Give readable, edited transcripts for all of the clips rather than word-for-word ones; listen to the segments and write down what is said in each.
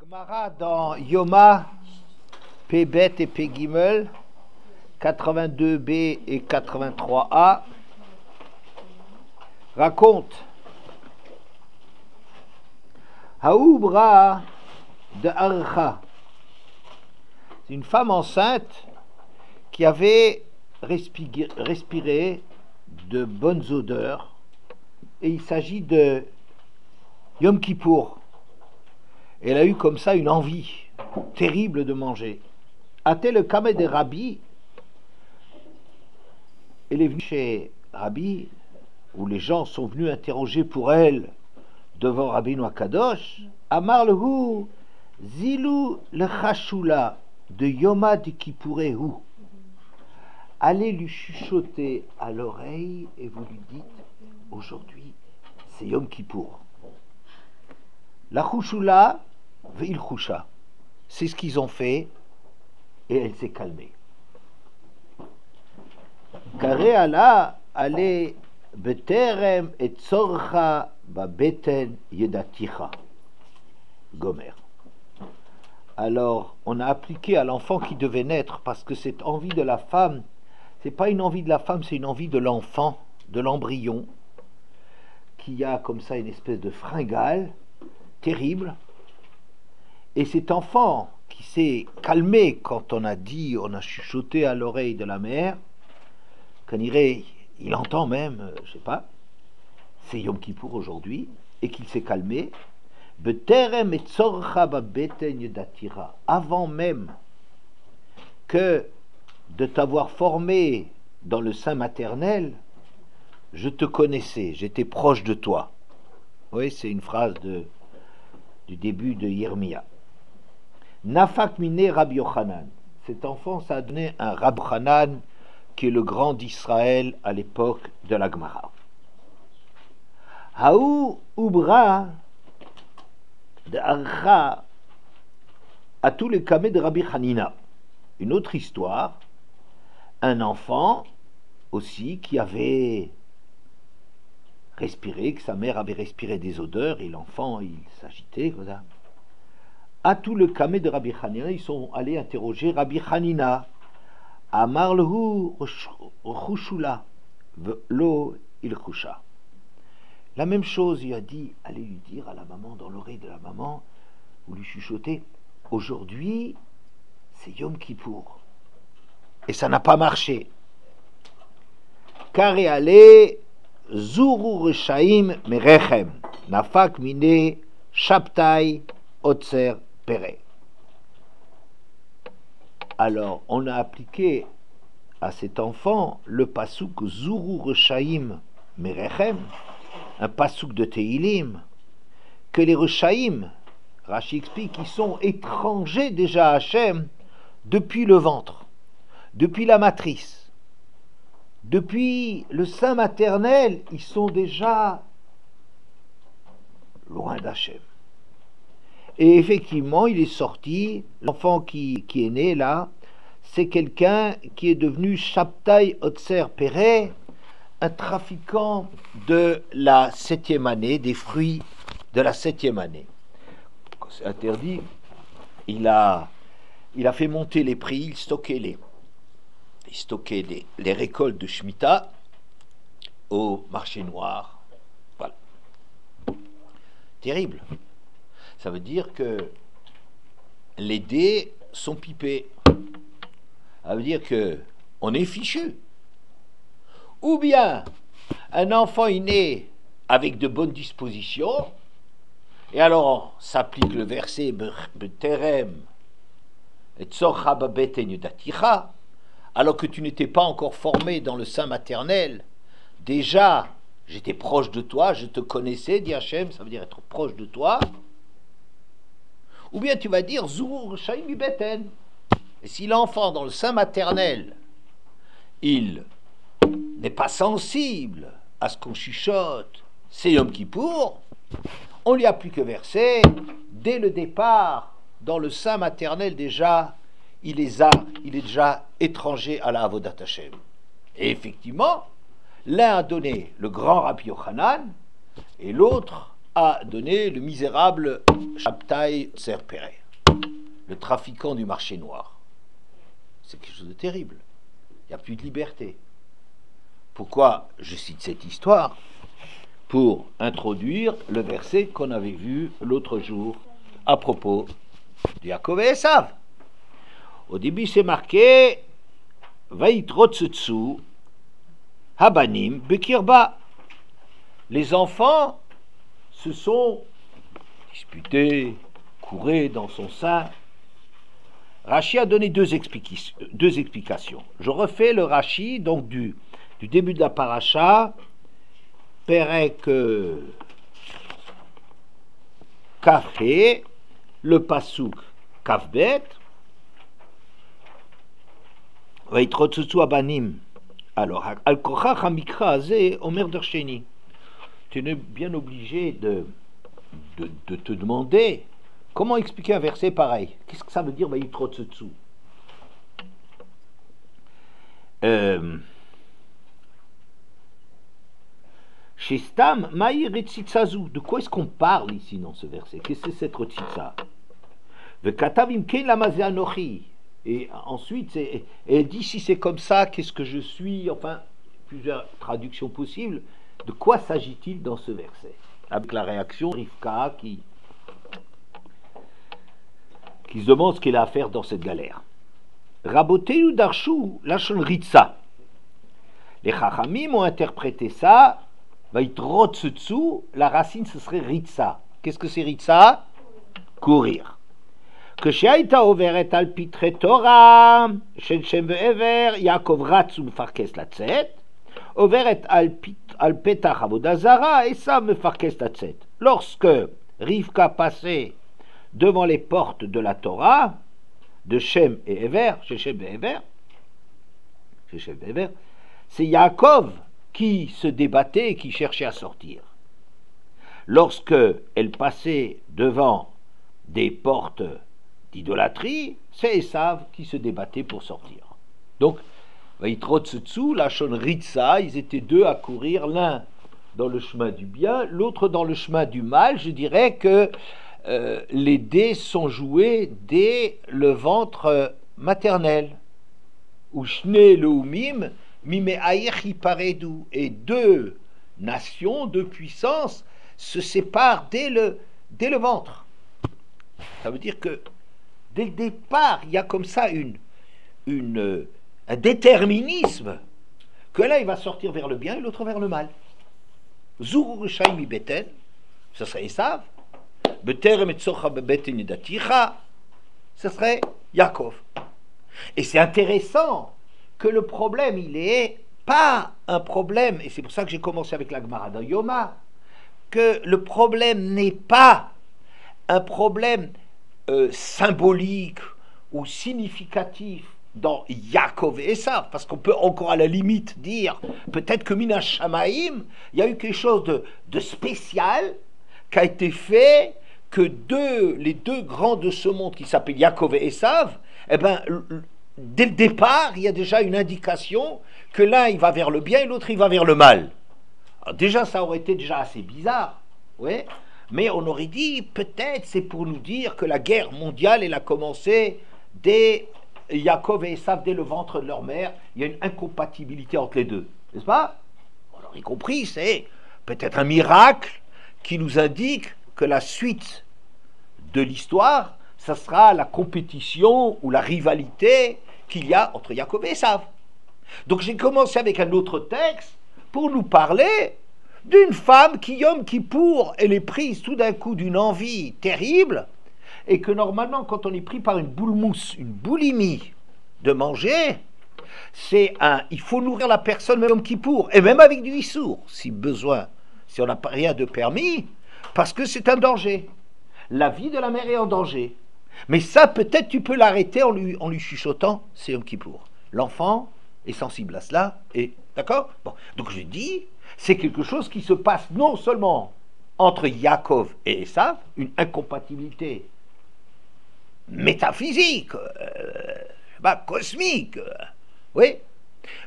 Gemara dans Yoma, Pébet et Pégimel, 82b et 83a, raconte Haoubra de Archa. C'est une femme enceinte qui avait respiré de bonnes odeurs, et il s'agit de Yom Kippour. Elle a eu comme ça une envie terrible de manger. A-t-elle le Kameh de Rabbi? Elle est venue chez Rabbi, où les gens sont venus interroger pour elle devant Rabbi Kadosh. Amar lehu zilu le chashula de Yoma de Kippourehu. Allez lui chuchoter à l'oreille et vous lui dites aujourd'hui c'est Yom Kippour. La chouchoula veil choucha. C'est ce qu'ils ont fait et elle s'est calmée. Karé ala ale beterem et tzorcha babeten yedaticha. Gomer. Alors, on a appliqué à l'enfant qui devait naître, parce que cette envie de la femme, c'est pas une envie de la femme, c'est une envie de l'enfant, de l'embryon, qui a comme ça une espèce de fringale terrible. Et cet enfant qui s'est calmé quand on a dit, on a chuchoté à l'oreille de la mère, qu'on irait, il entend même, je sais pas, c'est Yom Kippour aujourd'hui, et qu'il s'est calmé, avant même que de t'avoir formé dans le sein maternel, je te connaissais, j'étais proche de toi. Oui, c'est une phrase du début de Yirmiya. Nafak mine Rabbi Yochanan. Cet enfant, ça a donné un Rabbi Yochanan qui est le grand d'Israël à l'époque de la Gemara. Haou Ubra de Archa à tous les kameh de Rabbi Hanina. Une autre histoire, un enfant aussi qui avait respiré, que sa mère avait respiré des odeurs et l'enfant il s'agitait. Voilà. À tout le kameh de Rabbi Hanina, ils sont allés interroger Rabbi Hanina. Amar lehu chushula velo il chusha. La même chose, il a dit, allez lui dire à la maman, dans l'oreille de la maman, ou lui chuchoter, aujourd'hui, c'est Yom Kippour. Et ça n'a pas marché. Kare ale zuru reshaim merechem, nafak mine shabtai otser pere. Alors, on a appliqué à cet enfant le pasuk zuru reshaim merechem, un pasuk de Teilim, que les Reshaïm, Rashi explique, ils sont étrangers déjà à Hachem depuis le ventre, depuis la matrice, depuis le sein maternel, ils sont déjà loin d'Hachem. Et effectivement, il est sorti, l'enfant qui est né là, c'est quelqu'un qui est devenu Shabtai Otser Pere, un trafiquant de la 7e année, des fruits de la 7e année. Quand c'est interdit, il a fait monter les prix, il stockait les récoltes de Shemitah au marché noir. Voilà. Terrible. Ça veut dire que les dés sont pipés. Ça veut dire que on est fichu. Ou bien, un enfant est né avec de bonnes dispositions, et alors s'applique le verset Beterem et Tzorcha babeten yedaticha, alors que tu n'étais pas encore formé dans le sein maternel. Déjà, j'étais proche de toi, je te connaissais, dit Hachem, ça veut dire être proche de toi. Ou bien tu vas dire Zur Shaim Beten. Et si l'enfant dans le sein maternel, il n'est pas sensible à ce qu'on chuchote, c'est Yom Kippour, on lui applique le verset, dès le départ, dans le sein maternel déjà, il est déjà étranger à la Avodat Hashem. Et effectivement, l'un a donné le grand Rabbi Yochanan, et l'autre a donné le misérable Shabtai Serpere, le trafiquant du marché noir. C'est quelque chose de terrible. Il n'y a plus de liberté. Pourquoi je cite cette histoire? Pour introduire le verset qu'on avait vu l'autre jour à propos de Yaakov et Esav. Au début, c'est marqué Vayitrotsutsu Habanim Bekirba. Les enfants se sont disputés, couraient dans son sein. Rashi a donné deux explications. Je refais le Rashi, donc du début de la paracha, Perek Kafé, le pasuk Kafbet, Vaitrotsutsu Abanim. Alors, Al-Kochach Hamikra Azeh Omer Dersheni. Tu es bien obligé de te demander comment expliquer un verset pareil. Qu'est-ce que ça veut dire Vaitrotsutsu? Shistam Maïr et Tzitzazu. De quoi est-ce qu'on parle ici dans ce verset? Qu'est-ce que c'est cette Tzitza? Vekatavim Ken Lamazé Anochi. Et ensuite, elle dit si c'est comme ça, qu'est-ce que je suis? Enfin, plusieurs traductions possibles. De quoi s'agit-il dans ce verset? Avec la réaction de Rivka qui se demande ce qu'elle a à faire dans cette galère. Raboteu Darshu Lachon Ritza. Les Chachamim ont interprété ça. Vaitrotsutsu, la racine ce serait Ritza. Qu'est-ce que c'est Ritza? Courir. Que Sheaita overet al pitre Torah, Shel Shem ve'ever, Yaakov ratzu mefarkes latzet, overet al petach avodazara, et ça mefarkes latzet. Lorsque Rivka passait devant les portes de la Torah, de Shem et Ever, Shel Shem ve'ever, c'est Yaakov qui se débattait et qui cherchait à sortir. Lorsque elle passait devant des portes d'idolâtrie, c'est Esav qui se débattait pour sortir. Donc, Vaitrotsutsu, la Shon Ritza, ils étaient deux à courir, l'un dans le chemin du bien, l'autre dans le chemin du mal. Je dirais que les dés sont joués dès le ventre maternel. Ushne leumim mime aïchi paredou, et deux nations, deux puissances se séparent dès le ventre. Ça veut dire que dès le départ, il y a comme ça un déterminisme, que l'un il va sortir vers le bien et l'autre vers le mal. Zuru Rishaim mi Beten, ce serait Esav. Beterem et Tzocha bebeten yedaticha, ce serait Yaakov. Et c'est intéressant que le problème, il est pas un problème, et c'est pour ça que j'ai commencé avec la Gemara dans Yoma, que le problème n'est pas un problème symbolique ou significatif dans Yaakov et Esav, parce qu'on peut encore à la limite dire, peut-être que Mina Shamaïm, il y a eu quelque chose de spécial qui a été fait, que les deux grands de ce monde qui s'appellent Yaakov et Esav, eh ben, dès le départ, il y a déjà une indication que l'un il va vers le bien et l'autre il va vers le mal. Alors déjà, ça aurait été déjà assez bizarre, ouais. Mais on aurait dit, peut-être c'est pour nous dire que la guerre mondiale, elle a commencé dès Yaakov et Esav, dès le ventre de leur mère. Il y a une incompatibilité entre les deux, n'est-ce pas? Alors, y compris, c'est peut-être un miracle qui nous indique que la suite de l'histoire, ça sera la compétition ou la rivalité qu'il y a entre Yaakov et Esav. Donc j'ai commencé avec un autre texte pour nous parler d'une femme qui, Yom Kippour, elle est prise tout d'un coup d'une envie terrible, et que normalement, quand on est pris par une boulmousse, une boulimie de manger, il faut nourrir la personne même Yom Kippour, et même avec du issour, si besoin, si on n'a rien de permis, parce que c'est un danger. La vie de la mère est en danger. Mais ça, peut-être, tu peux l'arrêter en lui chuchotant, c'est Yom Kippour. L'enfant est sensible à cela, et d'accord? Bon, donc je dis, c'est quelque chose qui se passe non seulement entre Yaakov et Esav, une incompatibilité métaphysique, cosmique, oui,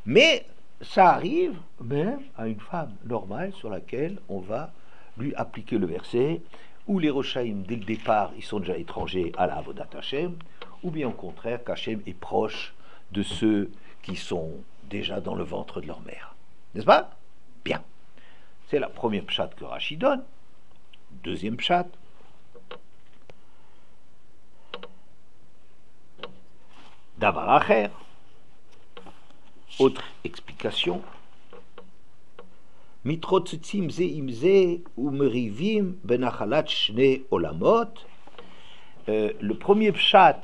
mais ça arrive même à une femme normale sur laquelle on va lui appliquer le verset où les Rochaïm, dès le départ, ils sont déjà étrangers à la Avodat Hashem, ou bien au contraire, qu'Hachem est proche de ceux qui sont déjà dans le ventre de leur mère. N'est-ce pas? Bien. C'est la première pshat que Rashi donne. Deuxième pshat. Davar acher. Autre explication. Mitrotzitzim ze imze ou merivim benachalat shne olamot. Le premier pshat,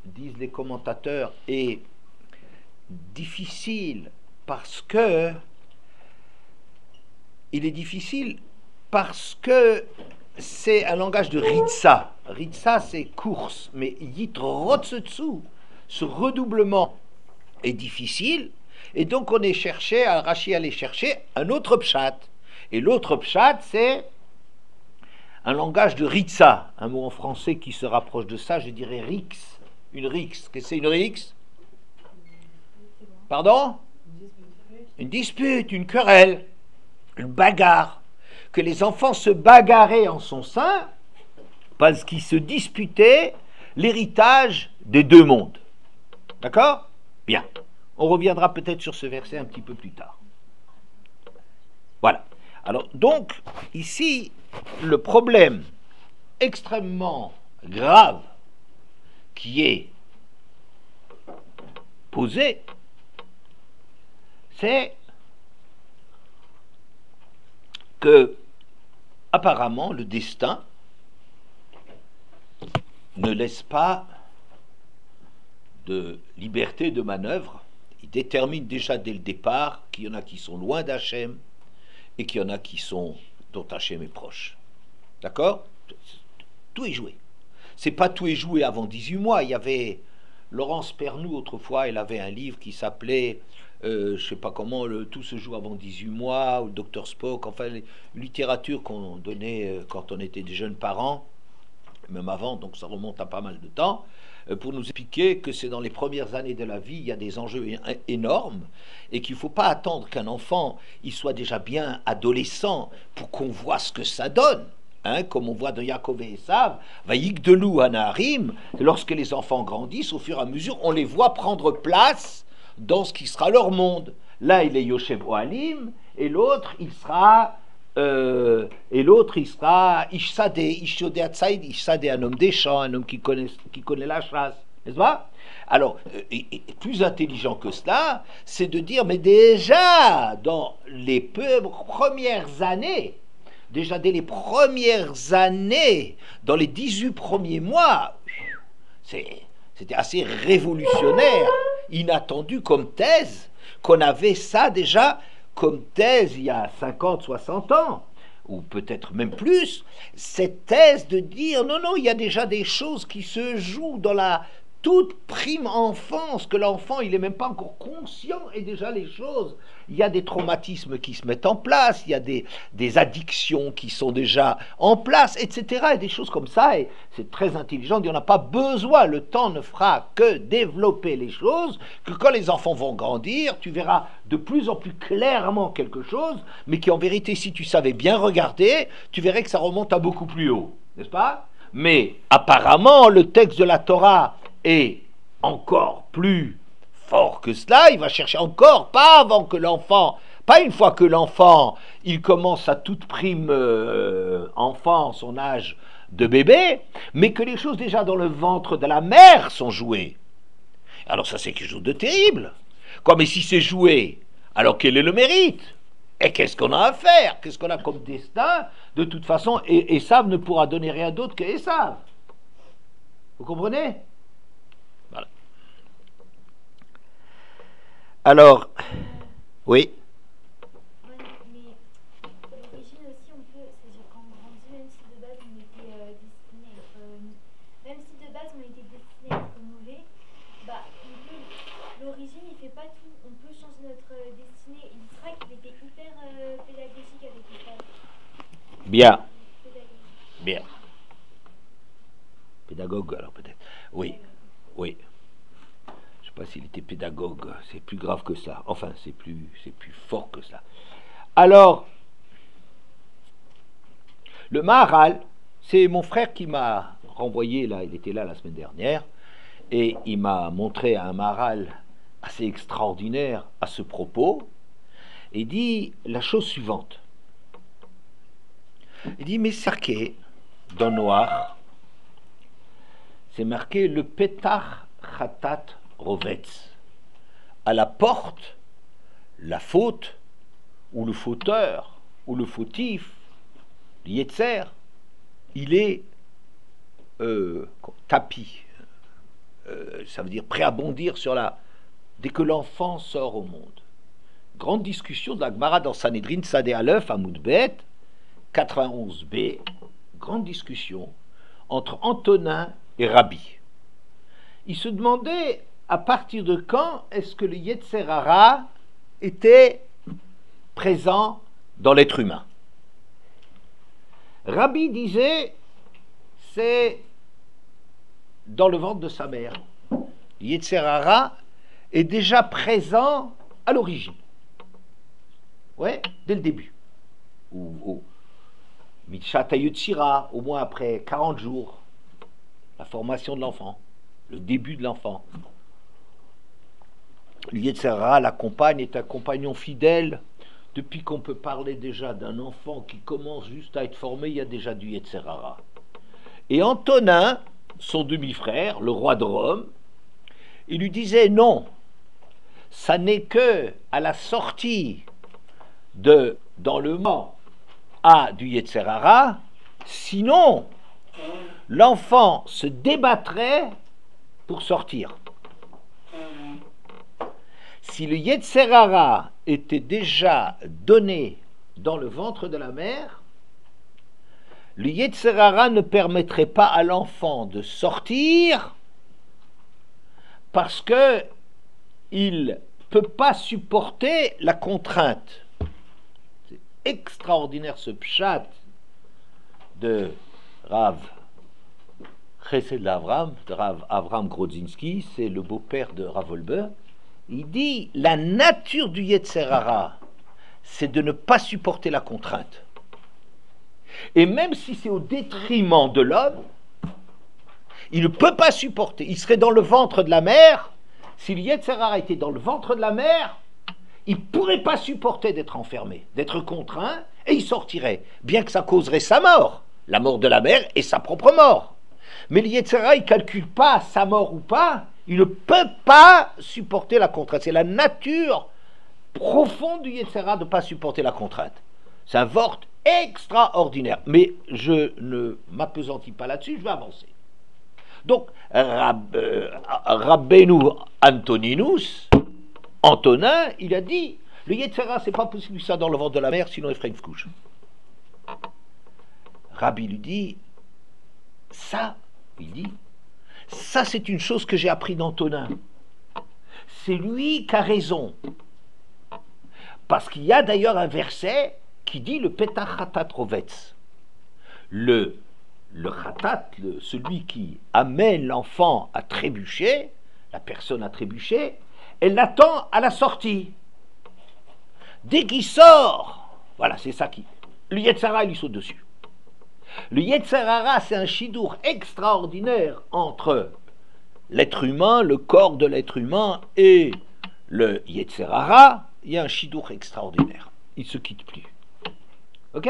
disent les commentateurs, est difficile parce que c'est un langage de ritza. Ritza, c'est course, mais yitrotzetsu, ce redoublement est difficile, et donc on est cherché, Rashi allait chercher un autre pshat. Et l'autre pshat, c'est un langage de ritza, un mot en français qui se rapproche de ça, je dirais rix, une rix. Qu'est-ce que c'est une rix? Pardon? Une dispute, une querelle, une bagarre. Que les enfants se bagarraient en son sein parce qu'ils se disputaient l'héritage des deux mondes. D'accord? Bien. On reviendra peut-être sur ce verset un petit peu plus tard. Voilà. Alors, donc, ici, le problème extrêmement grave qui est posé, c'est que, apparemment, le destin ne laisse pas de liberté de manœuvre. Il détermine déjà dès le départ qu'il y en a qui sont loin d'Hachem et qu'il y en a qui sont dont Hachem est proche. D'accord? Tout est joué. C'est pas tout est joué avant 18 mois. Il y avait Laurence Pernou autrefois, elle avait un livre qui s'appelait je sais pas comment, tout se joue avant 18 mois, ou le Dr Spock, enfin, une littérature qu'on donnait quand on était des jeunes parents, même avant, donc ça remonte à pas mal de temps, pour nous expliquer que c'est dans les premières années de la vie, il y a des enjeux énormes, et qu'il ne faut pas attendre qu'un enfant, il soit déjà bien adolescent, pour qu'on voit ce que ça donne. Hein, comme on voit dans Yaakov et Esav, Vayigdelu Hanaharim, lorsque les enfants grandissent, au fur et à mesure, on les voit prendre place dans ce qui sera leur monde. Là, il est Yoshev Ohalim, et l'autre, il sera Ishsade, un homme des champs, un homme qui connaît la chasse, n'est-ce pas? Alors, et plus intelligent que cela, c'est de dire, mais déjà, dans les premières années, déjà dès les premières années, dans les 18 premiers mois, c'était assez révolutionnaire, inattendu comme thèse, qu'on avait ça déjà comme thèse il y a 50, 60 ans, ou peut-être même plus, cette thèse de dire, non, il y a déjà des choses qui se jouent dans la toute prime enfance, que l'enfant, il n'est même pas encore conscient, et déjà les choses, il y a des traumatismes qui se mettent en place, il y a des addictions qui sont déjà en place, etc., et des choses comme ça, et c'est très intelligent, il n'y en a pas besoin, le temps ne fera que développer les choses, que quand les enfants vont grandir, tu verras de plus en plus clairement quelque chose, mais qui en vérité, si tu savais bien regarder, tu verrais que ça remonte à beaucoup plus haut, n'est-ce pas? Mais apparemment, le texte de la Torah est encore plus fort que cela, il va chercher encore, pas avant que l'enfant, pas une fois que l'enfant, il commence sa toute prime enfant, son âge de bébé, mais que les choses déjà dans le ventre de la mère sont jouées. Alors ça c'est quelque chose de terrible. Quoi, mais si c'est joué, alors quel est le mérite? Et qu'est-ce qu'on a à faire? Qu'est-ce qu'on a comme destin? De toute façon, Esav ne pourra donner rien d'autre que Esav. Vous comprenez? Voilà. Alors, oui. Mais l'origine aussi, on peut, c'est-à-dire quand on grandit, même si de base on était destiné à être, même si de base on était destiné à être mauvais, bah l'origine il fait pas tout. On peut changer notre destinée. Il sera qu'il était hyper pédagogique avec les femmes. Bien. Bien. Pédagogue, alors peut-être. Oui. Oui. Je sais pas s'il était pédagogue, c'est plus grave que ça. Enfin, c'est plus fort que ça. Alors, Le Maharal, c'est mon frère qui m'a renvoyé, là, il était là la semaine dernière, et il m'a montré un Maharal assez extraordinaire à ce propos. Il dit la chose suivante. Il dit, mais c'est marqué, dans noir, c'est marqué le Petach Chatat Rovetz. À la porte, la faute, ou le fauteur, ou le fautif, le Yetzer, il est tapis. Ça veut dire prêt à bondir sur la... Dès que l'enfant sort au monde. Grande discussion de la Gemara dans Sanhedrin, Sadeh Aleph, Amoudbet, 91b, grande discussion entre Antonin et Rabbi. Il se demandait à partir de quand est-ce que le Yetzer Hara était présent dans l'être humain. Rabbi disait c'est dans le ventre de sa mère. Le Yetzer Hara est déjà présent à l'origine. Ouais, dès le début. Ou Mitshat Yutsira, au moins après 40 jours, la formation de l'enfant, le début de l'enfant. Le Yetzer Hara l'accompagne, est un compagnon fidèle. Depuis qu'on peut parler déjà d'un enfant qui commence juste à être formé, il y a déjà du Yetzer Hara. Et Antonin, son demi-frère, le roi de Rome, il lui disait non, ça n'est que à la sortie dans le mort du Yetzer Hara, sinon l'enfant se débattrait pour sortir. Si le Yetzer Hara était déjà donné dans le ventre de la mère, le Yetzer Hara ne permettrait pas à l'enfant de sortir parce que il ne peut pas supporter la contrainte. C'est extraordinaire ce pshat de Rav Chesed Avram, de Rav Avram Grodzinski, c'est le beau-père de Rav Wolber. Il dit la nature du Yetzer Hara, c'est de ne pas supporter la contrainte. Et même si c'est au détriment de l'homme, il ne peut pas supporter. Il serait dans le ventre de la mère. Si le Yetzer Hara était dans le ventre de la mère, il ne pourrait pas supporter d'être enfermé, d'être contraint, et il sortirait, bien que ça causerait sa mort, la mort de la mère et sa propre mort. Mais le Yetzer Hara, il ne calcule pas sa mort ou pas, il ne peut pas supporter la contrainte. C'est la nature profonde du Yetzer Hara de ne pas supporter la contrainte. C'est un vort extraordinaire. Mais je ne m'appesantis pas là-dessus, je vais avancer. Donc, Rabbeinu Antoninus, Antonin, il a dit, le Yetzer Hara, c'est pas possible ça dans le ventre de la mère, sinon il ferait une couche. Rabbi lui dit, ça, c'est une chose que j'ai appris d'Antonin. C'est lui qui a raison. Parce qu'il y a d'ailleurs un verset qui dit le Petach Chatat Rovetz. Le Chatat, celui qui amène l'enfant à trébucher, la personne à trébucher, elle l'attend à la sortie. Dès qu'il sort, voilà, c'est ça qui... Le Yetzer Hara, il lui saute dessus. Le Yetzer Hara, c'est un chidour extraordinaire entre l'être humain, le corps de l'être humain et le Yetzer Hara. Il y a un chidour extraordinaire. Il ne se quitte plus. Ok?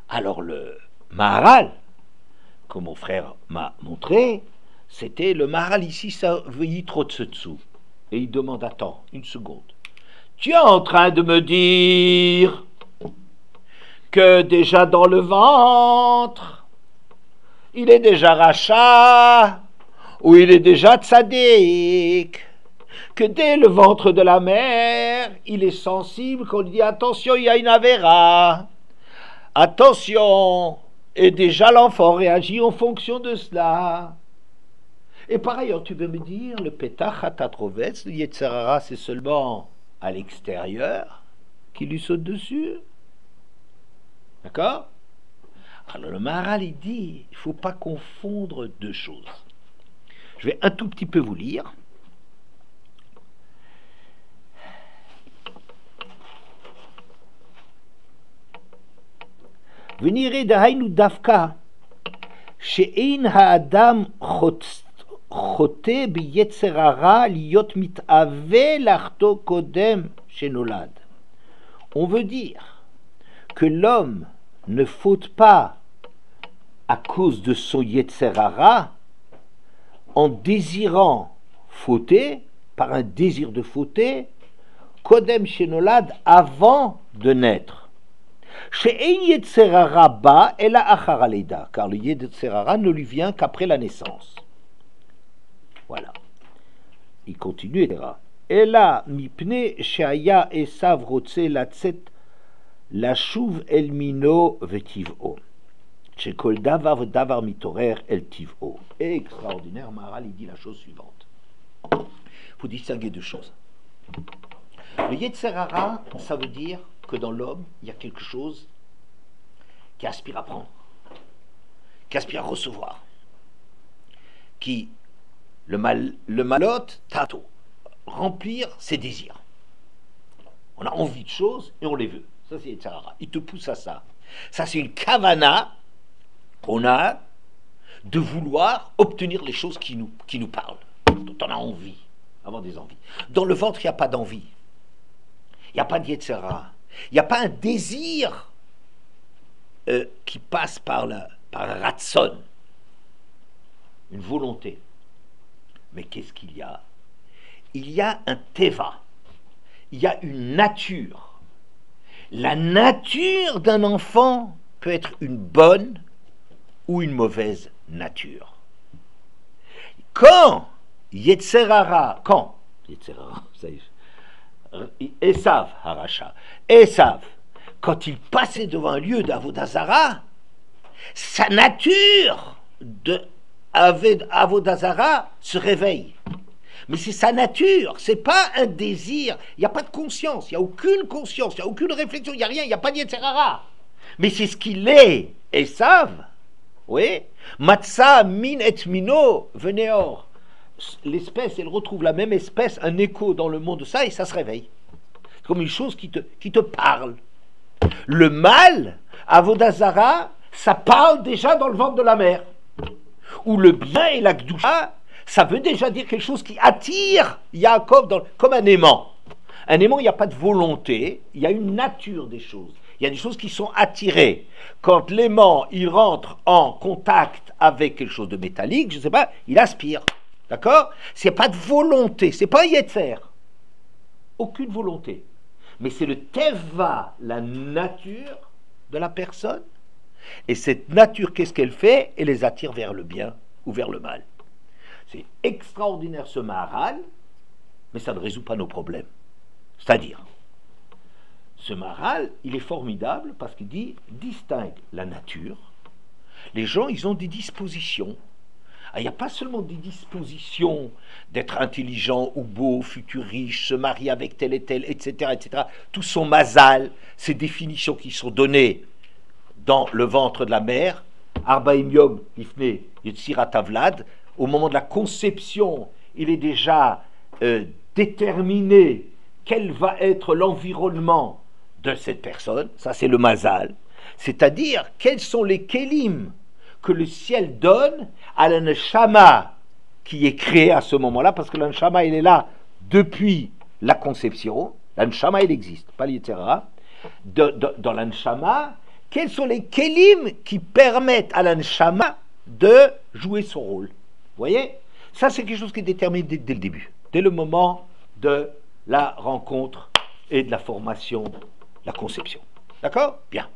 Alors le Maharal, que mon frère m'a montré, c'était le Maharal ici, ça veut y trop de dessous. Et il demande, attends, une seconde. Tu es en train de me dire que déjà dans le ventre, il est déjà rachat, ou il est déjà tzaddik, que dès le ventre de la mère, il est sensible, qu'on lui dit attention, il y a une avéra, attention, et déjà l'enfant réagit en fonction de cela. Et par ailleurs, tu veux me dire, le Petach Chatat Rovetz, le Yetzer Hara, c'est seulement à l'extérieur qui lui saute dessus. D'accord? Alors le Maharal, il dit, il ne faut pas confondre deux choses. Je vais un tout petit peu vous lire. ונראה דהיינו דווקא שאין האדם חוטא ביצר הרע להיות מתאווה לחטוא קודם שנולד. On veut dire que l'homme ne faute pas à cause de son yetzer hara en désirant fauter, par un désir de fauter, kodem shenolad, avant de naître. She'ein yetzer hara ba ela achar haleda, car le yetzer hara ne lui vient qu'après la naissance. Voilà. Il continue, etc. Ela mipne she'aya Esav rotze latzet lashuv el mino vetiv'o. Shekol davar v'davar mitorer el tiv'o. Extraordinaire, Maharal, il dit la chose suivante. Il faut distinguer deux choses. Le Yetzer Hara, ça veut dire que dans l'homme, il y a quelque chose qui aspire à prendre, qui aspire à recevoir, qui, le malote, tato, remplir ses désirs. On a envie de choses et on les veut. Ça, c'est Yetzer Hara. Il te pousse à ça. Ça, c'est une kavana qu'on a de vouloir obtenir les choses qui nous parlent, dont on a envie, avoir des envies. Dans le ventre, il n'y a pas d'envie. Il n'y a pas de Yetzer Hara. Il n'y a pas un désir qui passe par un ratson, une volonté. Mais qu'est-ce qu'il y a? Il y a un teva, il y a une nature. La nature d'un enfant peut être une bonne ou une mauvaise nature. Quand Yetzer Hara, Esav Haracha, Esav, quand il passait devant un lieu d'Avodah Zara, sa nature de Avodah Zara se réveille. Mais c'est sa nature, c'est pas un désir. Il n'y a pas de conscience, il n'y a aucune conscience, il n'y a aucune réflexion, il n'y a rien, il n'y a pas de Yetzer Hara. Mais c'est ce qu'il est, Esav. Oui, Matza min et mino veneor. L'espèce, elle retrouve la même espèce, un écho dans le monde de ça, et ça se réveille. C'est comme une chose qui te parle. Le mal, Avodah Zara, ça parle déjà dans le ventre de la mère. Ou le bien et la Gdusha, ça veut déjà dire quelque chose qui attire Yaakov comme un aimant. Un aimant, il n'y a pas de volonté, il y a une nature des choses. Il y a des choses qui sont attirées. Quand l'aimant, il rentre en contact avec quelque chose de métallique, je ne sais pas, il aspire. D'accord? C'est pas de volonté, c'est pas un yetzer. Aucune volonté. Mais c'est le teva, la nature de la personne. Et cette nature, qu'est-ce qu'elle fait? Elle les attire vers le bien ou vers le mal. C'est extraordinaire ce Maharal, mais ça ne résout pas nos problèmes. C'est-à-dire, ce Maharal, il est formidable parce qu'il dit, distingue la nature. Les gens, ils ont des dispositions. Il n'y a pas seulement des dispositions d'être intelligent ou beau, futur riche, se marier avec tel et tel, etc., etc. Tout son mazal, ces définitions qui sont données dans le ventre de la mère, Arbaim Yom Lifne Yetzira Tavlad, au moment de la conception, il est déjà déterminé quel va être l'environnement de cette personne, ça c'est le mazal, c'est-à-dire quels sont les kélim que le ciel donne à l'anshama qui est créé à ce moment-là, parce que l'anshama il est là depuis la conception, l'anshama il existe, pas l'Yetzer. Dans l'anshama, quels sont les kélim qui permettent à l'anshama de jouer son rôle? Vous voyez? Ça c'est quelque chose qui est déterminé dès le début, dès le moment de la rencontre et de la formation, la conception. D'accord? Bien.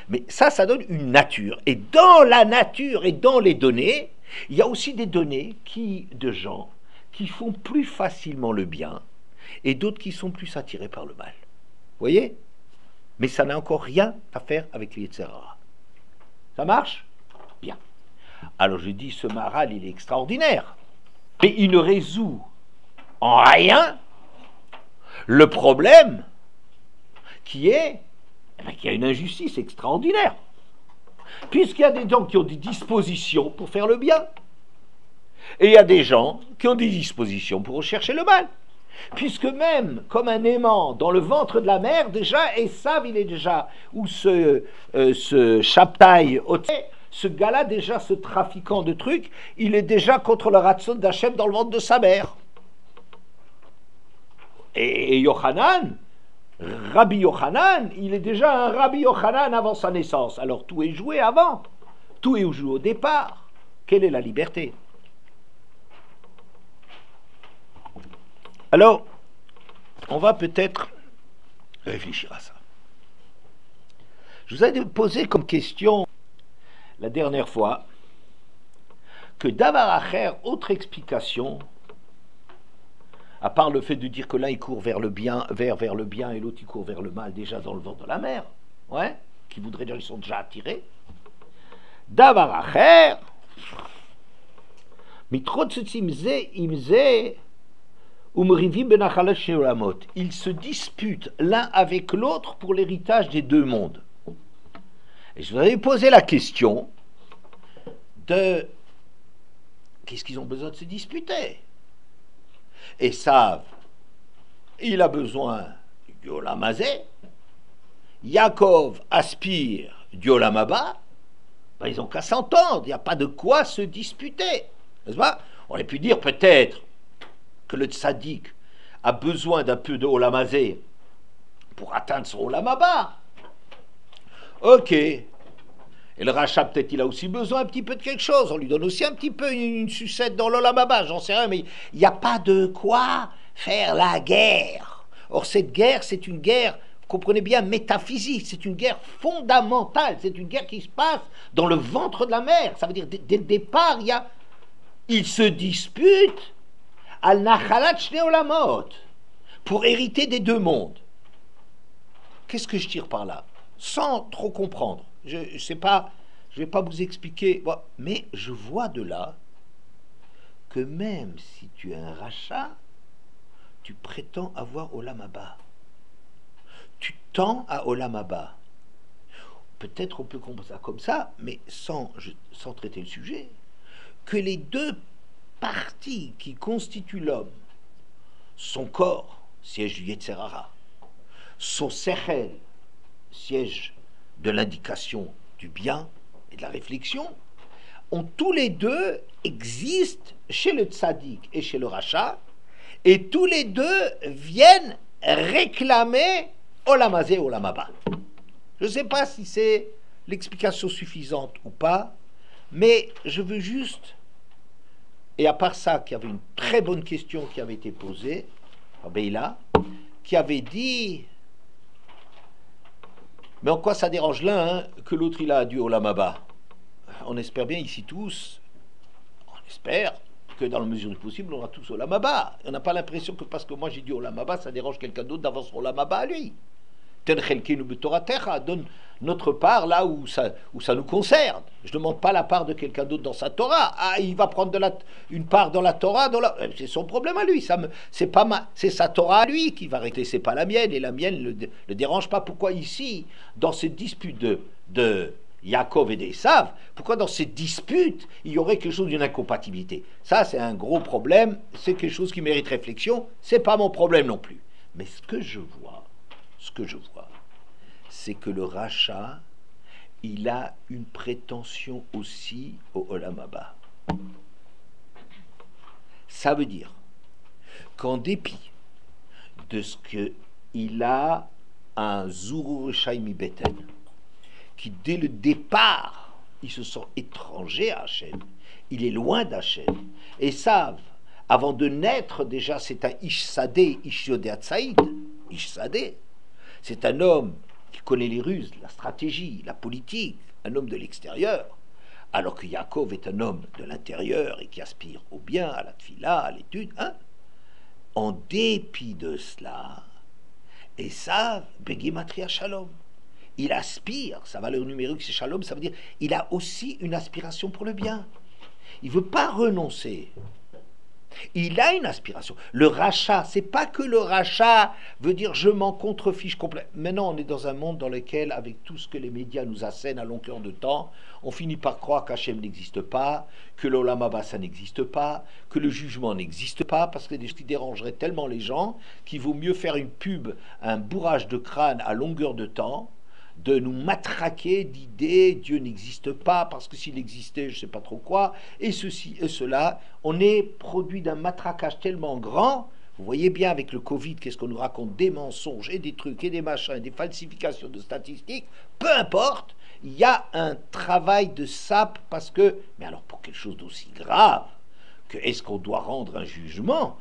Mais ça donne une nature. Et dans la nature et dans les données, il y a aussi des données de gens qui font plus facilement le bien et d'autres qui sont plus attirés par le mal. Vous voyez? Mais ça n'a encore rien à faire avec les Yetzer Hara. Ça marche? Bien. Alors je dis, ce Maharal, il est extraordinaire. Mais il ne résout en rien le problème qui est qu'il y a une injustice extraordinaire. Puisqu'il y a des gens qui ont des dispositions pour faire le bien, et il y a des gens qui ont des dispositions pour rechercher le mal. Puisque même comme un aimant dans le ventre de la mer, déjà, Esav, il est déjà, ou ce Shabtai, ce gars-là, déjà, ce trafiquant de trucs, il est déjà contre le Ratson d'Hachem dans le ventre de sa mère. Et Yochanan, Rabbi Yochanan, il est déjà un Rabbi Yochanan avant sa naissance. Alors tout est joué avant, tout est joué au départ. Quelle est la liberté? Alors, on va peut-être réfléchir à ça. Je vous ai posé comme question la dernière fois que Davar Acher, autre explication, à part le fait de dire que l'un il court vers le bien, vers le bien et l'autre il court vers le mal déjà dans le ventre de la mer, ouais, qui voudrait dire qu'ils sont déjà attirés. Davar Acher, ils se disputent l'un avec l'autre pour l'héritage des deux mondes. Et je vous avais posé la question de qu'est-ce qu'ils ont besoin de se disputer. Esav, il a besoin du Olam Hazé, Yaakov aspire du Olam Haba, ben ils n'ont qu'à s'entendre, il n'y a pas de quoi se disputer, n'est-ce pas? On aurait pu dire peut-être que le tzaddik a besoin d'un peu de Olam Hazé pour atteindre son Olam Haba. Ok. Et le rachat, peut-être, il a aussi besoin un petit peu de quelque chose. On lui donne aussi un petit peu une sucette dans l'Olam Haba, j'en sais rien, mais il n'y a pas de quoi faire la guerre. Or, cette guerre, c'est une guerre, vous comprenez bien, métaphysique. C'est une guerre fondamentale. C'est une guerre qui se passe dans le ventre de la mer. Ça veut dire, dès le départ, ils se disputent al nachalat shnei olamot pour hériter des deux mondes. Qu'est-ce que je tire par là? Sans trop comprendre. Je ne sais pas, je ne vais pas vous expliquer, bon, mais je vois de là que même si tu es un rachat, tu prétends avoir Olam Haba. Tu tends à Olam Haba. Peut-être on peut comprendre ça comme ça, mais sans traiter le sujet, que les deux parties qui constituent l'homme, son corps, siège du Yetzer Hara, son sechel, siège de l'indication du bien et de la réflexion, tous les deux existent chez le tzaddik et chez le rachat, et tous les deux viennent réclamer Olam Hazé, Olam Haba. Je ne sais pas si c'est l'explication suffisante ou pas, mais je veux juste, et à part ça, qu'il y avait une très bonne question qui avait été posée par Beila, qui avait dit: mais en quoi ça dérange l'un que l'autre il a du Olam Haba? On espère bien ici tous, on espère que dans la mesure du possible, on aura tous Olam Haba. On n'a pas l'impression que parce que moi j'ai du Olam Haba, ça dérange quelqu'un d'autre d'avoir son Olam Haba à lui. Ten chelkenu b'toratecha, donne notre part là où ça nous concerne. Je ne demande pas la part de quelqu'un d'autre dans sa Torah. Ah, il va prendre une part dans la Torah, c'est son problème à lui. C'est sa Torah à lui qui va régler, c'est pas la mienne, et la mienne ne le dérange pas. Pourquoi ici, dans cette dispute de Yaakov et d'Esav, pourquoi dans cette dispute, il y aurait quelque chose d'une incompatibilité? Ça, c'est un gros problème, c'est quelque chose qui mérite réflexion, c'est pas mon problème non plus. Mais ce que je vois, c'est que le rachat, il a une prétention aussi au Olam Haba. Ça veut dire qu'en dépit de ce qu'il a un Zurur Shaimi Beten, qui dès le départ, il se sent étranger à Hachem, il est loin d'Hachem, et savent, avant de naître déjà, c'est un Ish Sadeh, Ish Yodeh Tzaïd, Ish Sadeh. C'est un homme qui connaît les ruses, la stratégie, la politique, un homme de l'extérieur, alors que Yaakov est un homme de l'intérieur et qui aspire au bien, à la tfila, à l'étude. En dépit de cela, Esav, Begimatria Shalom, il aspire, sa valeur numérique c'est Shalom, ça veut dire il a aussi une aspiration pour le bien. Il ne veut pas renoncer. Il a une aspiration. Le rachat, c'est pas que le rachat veut dire je m'en contrefiche complètement. Maintenant, on est dans un monde dans lequel, avec tout ce que les médias nous assènent à longueur de temps, on finit par croire qu'Hachem n'existe pas, que l'Olam Haba ça n'existe pas, que le jugement n'existe pas, parce que des choses qui dérangeraient tellement les gens qu'il vaut mieux faire une pub, un bourrage de crâne à longueur de temps, de nous matraquer d'idées, Dieu n'existe pas, parce que s'il existait, je ne sais pas trop quoi, et ceci et cela. On est produit d'un matraquage tellement grand. Vous voyez bien avec le Covid, qu'est-ce qu'on nous raconte, des mensonges et des trucs et des machins, et des falsifications de statistiques, peu importe, il y a un travail de sape, parce que, mais alors pour quelque chose d'aussi grave, que est-ce qu'on doit rendre un jugement,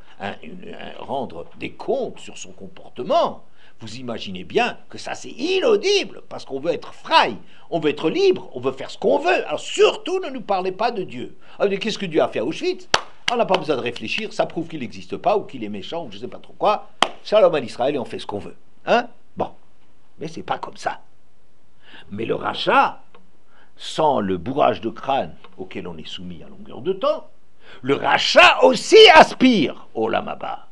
rendre des comptes sur son comportement? Vous imaginez bien que ça c'est inaudible, parce qu'on veut être frei, on veut être libre, on veut faire ce qu'on veut. Alors surtout ne nous parlez pas de Dieu. Alors, qu'est-ce que Dieu a fait à Auschwitz? On n'a pas besoin de réfléchir, ça prouve qu'il n'existe pas, ou qu'il est méchant, ou je ne sais pas trop quoi. Shalom à l'Israël et on fait ce qu'on veut. Hein? Bon, mais c'est pas comme ça. Mais le rachat, sans le bourrage de crâne auquel on est soumis à longueur de temps, le rachat aussi aspire au Olam Haba.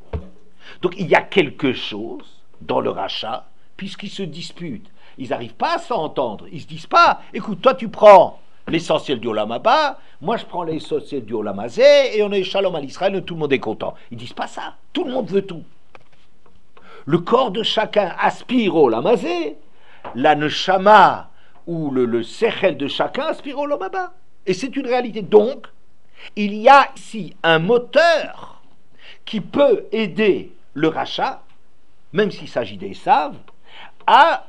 Donc il y a quelque chose dans le rachat, puisqu'ils se disputent. Ils n'arrivent pas à s'entendre. Ils ne se disent pas, écoute, toi tu prends l'essentiel du Olam Haba, moi je prends l'essentiel du Olam Hazé, et on est shalom à l'Israël, et tout le monde est content. Ils ne disent pas ça. Tout le monde veut tout. Le corps de chacun aspire au Olam Hazé, la neshama ou le sechel de chacun aspire au Olam Haba. Et c'est une réalité. Donc, il y a ici un moteur qui peut aider le rachat, même s'il s'agit d'Esav, à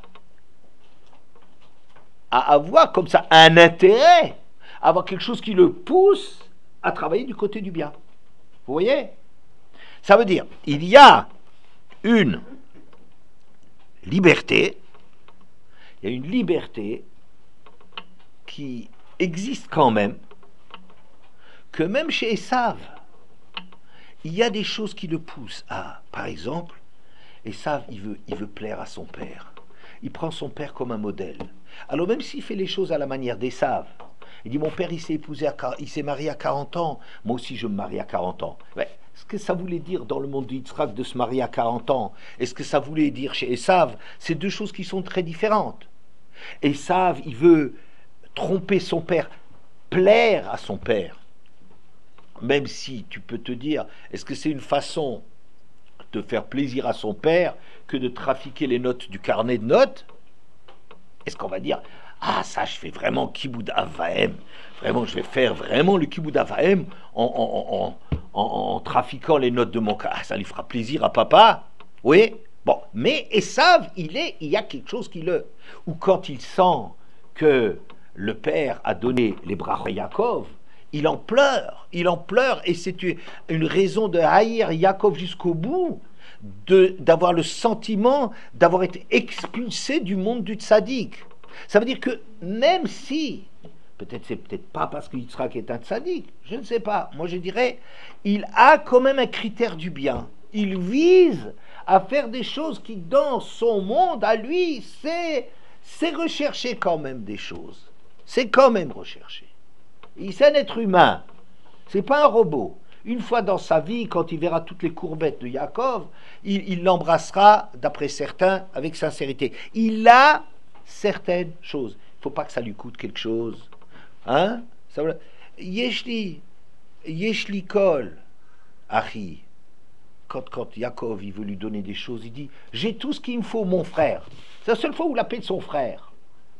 avoir comme ça un intérêt, à avoir quelque chose qui le pousse à travailler du côté du bien. Vous voyez? Ça veut dire, il y a une liberté, qui existe quand même, que même chez Esav, il y a des choses qui le poussent à, par exemple, Esav, il veut plaire à son père. Il prend son père comme un modèle. Alors même s'il fait les choses à la manière d'Esav, il dit, mon père, il s'est marié à 40 ans, moi aussi je me marie à 40 ans. Ouais. Ce que ça voulait dire dans le monde d'Yitzhak de se marier à 40 ans, et ce que ça voulait dire chez Esav, c'est deux choses qui sont très différentes. Esav, il veut tromper son père, plaire à son père. Même si tu peux te dire, est-ce que c'est une façon de faire plaisir à son père que de trafiquer les notes du carnet de notes? Est-ce qu'on va dire, ah ça je fais vraiment Kiboud Avahem, vraiment je vais faire vraiment le Kiboud Avahem en trafiquant les notes de mon carnet, ah, ça lui fera plaisir à papa? Oui, bon, mais Esav, il y a quelque chose qui le... Ou quand il sent que le père a donné les brachot à Yaakov, il en pleure, et c'est une raison de haïr Yaakov jusqu'au bout, d'avoir le sentiment d'avoir été expulsé du monde du tzaddik. Ça veut dire que même si, c'est peut-être pas parce que Yitzhak est un tzaddik, je ne sais pas, moi je dirais, il a quand même un critère du bien. Il vise à faire des choses qui, dans son monde, à lui, c'est rechercher quand même des choses. C'est quand même recherché. C'est un être humain, c'est pas un robot. Une fois dans sa vie, quand il verra toutes les courbettes de Yaakov, il l'embrassera, d'après certains, avec sincérité. Il a certaines choses. Il ne faut pas que ça lui coûte quelque chose. Hein? Yeshli kol, Achi. Quand Yaakov il veut lui donner des choses, il dit, j'ai tout ce qu'il me faut, mon frère. C'est la seule fois où il appelle son frère.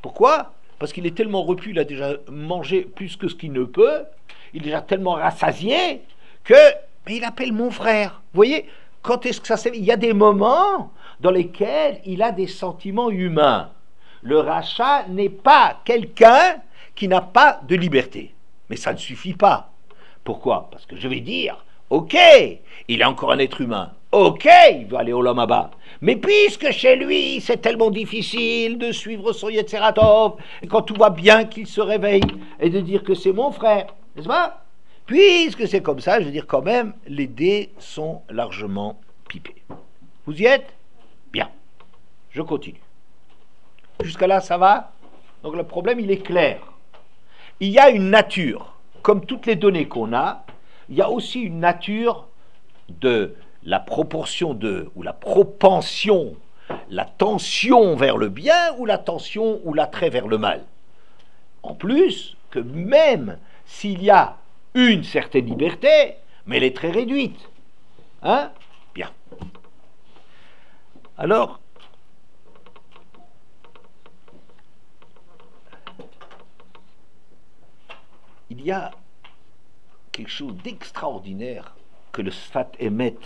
Pourquoi? Parce qu'il est tellement repu, il a déjà mangé plus que ce qu'il ne peut, il est déjà tellement rassasié, mais il appelle mon frère. Vous voyez, quand est-ce que ça s'est... Il y a des moments dans lesquels il a des sentiments humains. Le rachat n'est pas quelqu'un qui n'a pas de liberté. Mais ça ne suffit pas. Pourquoi? Parce que je vais dire, ok, il est encore un être humain. Ok, il veut aller au Olam Haba. Mais puisque chez lui, c'est tellement difficile de suivre son Yetzeratov, et quand tout va bien qu'il se réveille, et de dire que c'est mon frère, n'est-ce pas? Puisque c'est comme ça, je veux dire quand même, les dés sont largement pipés. Vous y êtes? Bien. Je continue. Jusqu'à là, ça va? Donc le problème, il est clair. Il y a une nature, comme toutes les données qu'on a, il y a aussi une nature de la proportion de, ou la propension, la tension vers le bien, ou la tension ou l'attrait vers le mal. En plus, que même s'il y a une certaine liberté, mais elle est très réduite. Hein? Bien. Alors, il y a quelque chose d'extraordinaire que le Sfat Emet,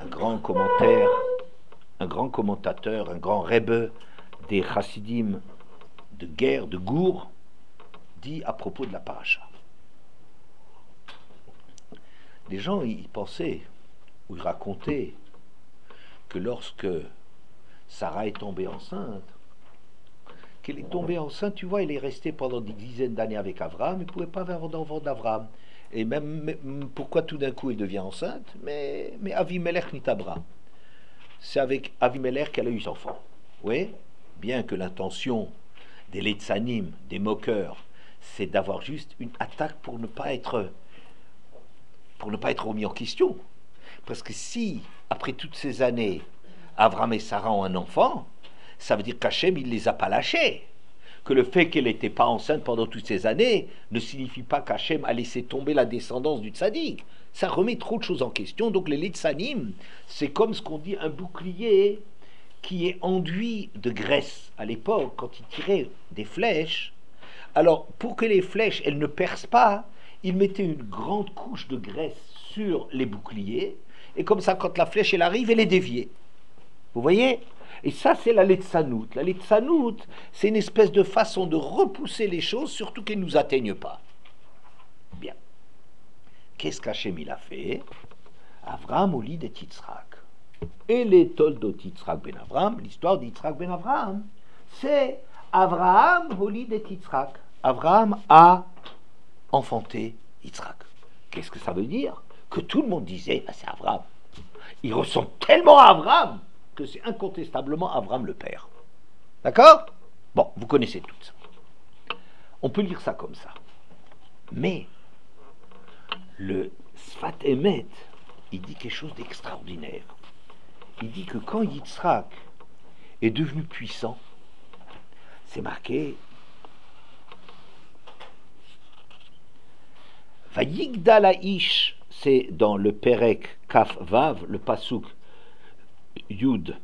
un grand commentaire, un grand commentateur, un grand rebbe des chassidim de guerre, de Gour, dit à propos de la paracha. Les gens, ils pensaient, ou ils racontaient, que lorsque Sarah est tombée enceinte, qu'elle est tombée enceinte, tu vois, elle est restée pendant des dizaines d'années avec Abraham, elle ne pouvait pas avoir d'enfant d'Abraham. Et même, pourquoi tout d'un coup elle devient enceinte? Mais Avimelech Nitabra. C'est avec Avimelech qu'elle a eu son enfant. Oui, bien que l'intention des Letzanim, des moqueurs, c'est d'avoir juste une attaque pour ne pas être remis en question. Parce que si, après toutes ces années, Abraham et Sarah ont un enfant, ça veut dire qu'Hachem, il ne les a pas lâchés. Que le fait qu'elle n'était pas enceinte pendant toutes ces années ne signifie pas qu'Hachem a laissé tomber la descendance du tzaddik. Ça remet trop de choses en question. Donc les Litzanim, c'est comme ce qu'on dit un bouclier qui est enduit de graisse. À l'époque, quand ils tiraient des flèches, alors pour que les flèches, elles ne percent pas, ils mettaient une grande couche de graisse sur les boucliers, et comme ça, quand la flèche, elle arrive, elle est déviée. Vous voyez? Et ça, c'est la Letzanout. La Letzanout, c'est une espèce de façon de repousser les choses, surtout qu'elles ne nous atteignent pas. Bien. Qu'est-ce qu'Hachem il a fait? Avraham au lit de Yitzhak. Et les toldot Yitzhak ben Avraham, l'histoire d'Yitzhak ben Avraham, c'est Avraham au lit de Yitzhak. Avraham a enfanté Yitzhak. Qu'est-ce que ça veut dire? Que tout le monde disait, ah, c'est Avraham. Il ressemble tellement à Avraham que c'est incontestablement Avraham le père. D'accord? Bon, vous connaissez tout ça. On peut lire ça comme ça. Mais le Sfat Emet, il dit quelque chose d'extraordinaire. Il dit que quand Yitzhak est devenu puissant, c'est marqué Vayigdal Aish, c'est dans le Perek Kaf Vav, le Pasuk Yud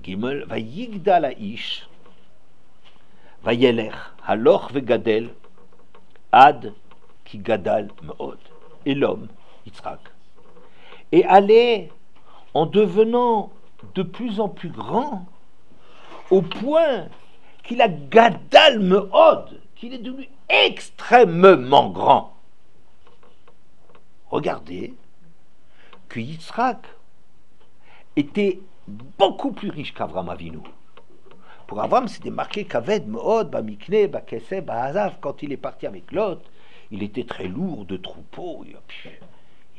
Gimel, Vayigdal Aish, Vayelech, Haloch Vegadel, Ad Ki Gadal Meod. Et l'homme, Yitzhak, est allé en devenant de plus en plus grand, au point qu'il a Gadal Meod, qu'il est devenu extrêmement grand. Regardez que Yitzhak était beaucoup plus riche qu'Avraham Avinu. Pour Avraham, c'était marqué Kaved, Meod, Bamikne, Bakeseh, Bahazav. Quand il est parti avec Lot, il était très lourd de troupeaux.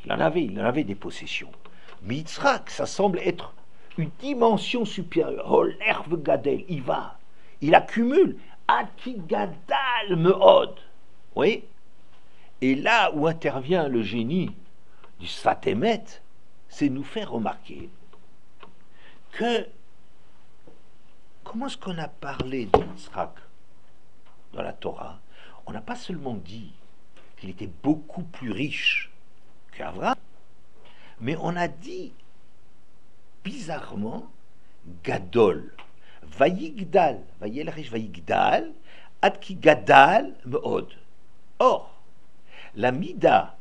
Il en avait des possessions. Mais Yitzhak, ça semble être une dimension supérieure. Oh, l'herbe Gadel, il va, il accumule. Aki Gadal Meod. Oui. Et là où intervient le génie du Sfat Emet, c'est nous faire remarquer que comment est-ce qu'on a parlé d'Yitzhak dans la Torah? On n'a pas seulement dit qu'il était beaucoup plus riche qu'Avraham, mais on a dit bizarrement Gadol, Vayigdal, Vayelrish Vayigdal, Adki Gadal Meod. Or, la Mida,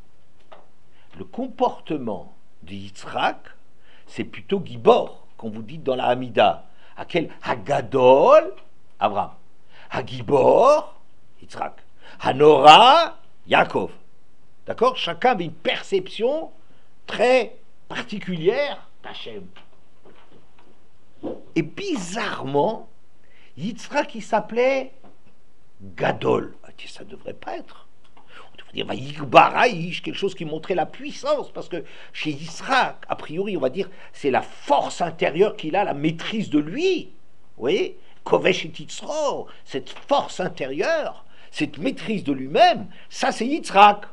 le comportement de Yitzhak, c'est plutôt Gibor, quand vous dites dans la Hamida. À quel Hagadol, Abraham. Hagibor, Yitzhak. Hanora, Yaakov. D'accord? Chacun avait une perception très particulière d'Hachem. Et bizarrement, Yitzhak, il s'appelait Gadol. Ça ne devrait pas être. On devrait dire Vayigbaraïch, quelque chose qui montrait la puissance, parce que chez Yitzhak, a priori, on va dire, c'est la force intérieure qu'il a, la maîtrise de lui. Vous voyez? Kovesh et Yitzro, cette force intérieure, cette maîtrise de lui-même, ça c'est Yitzhak.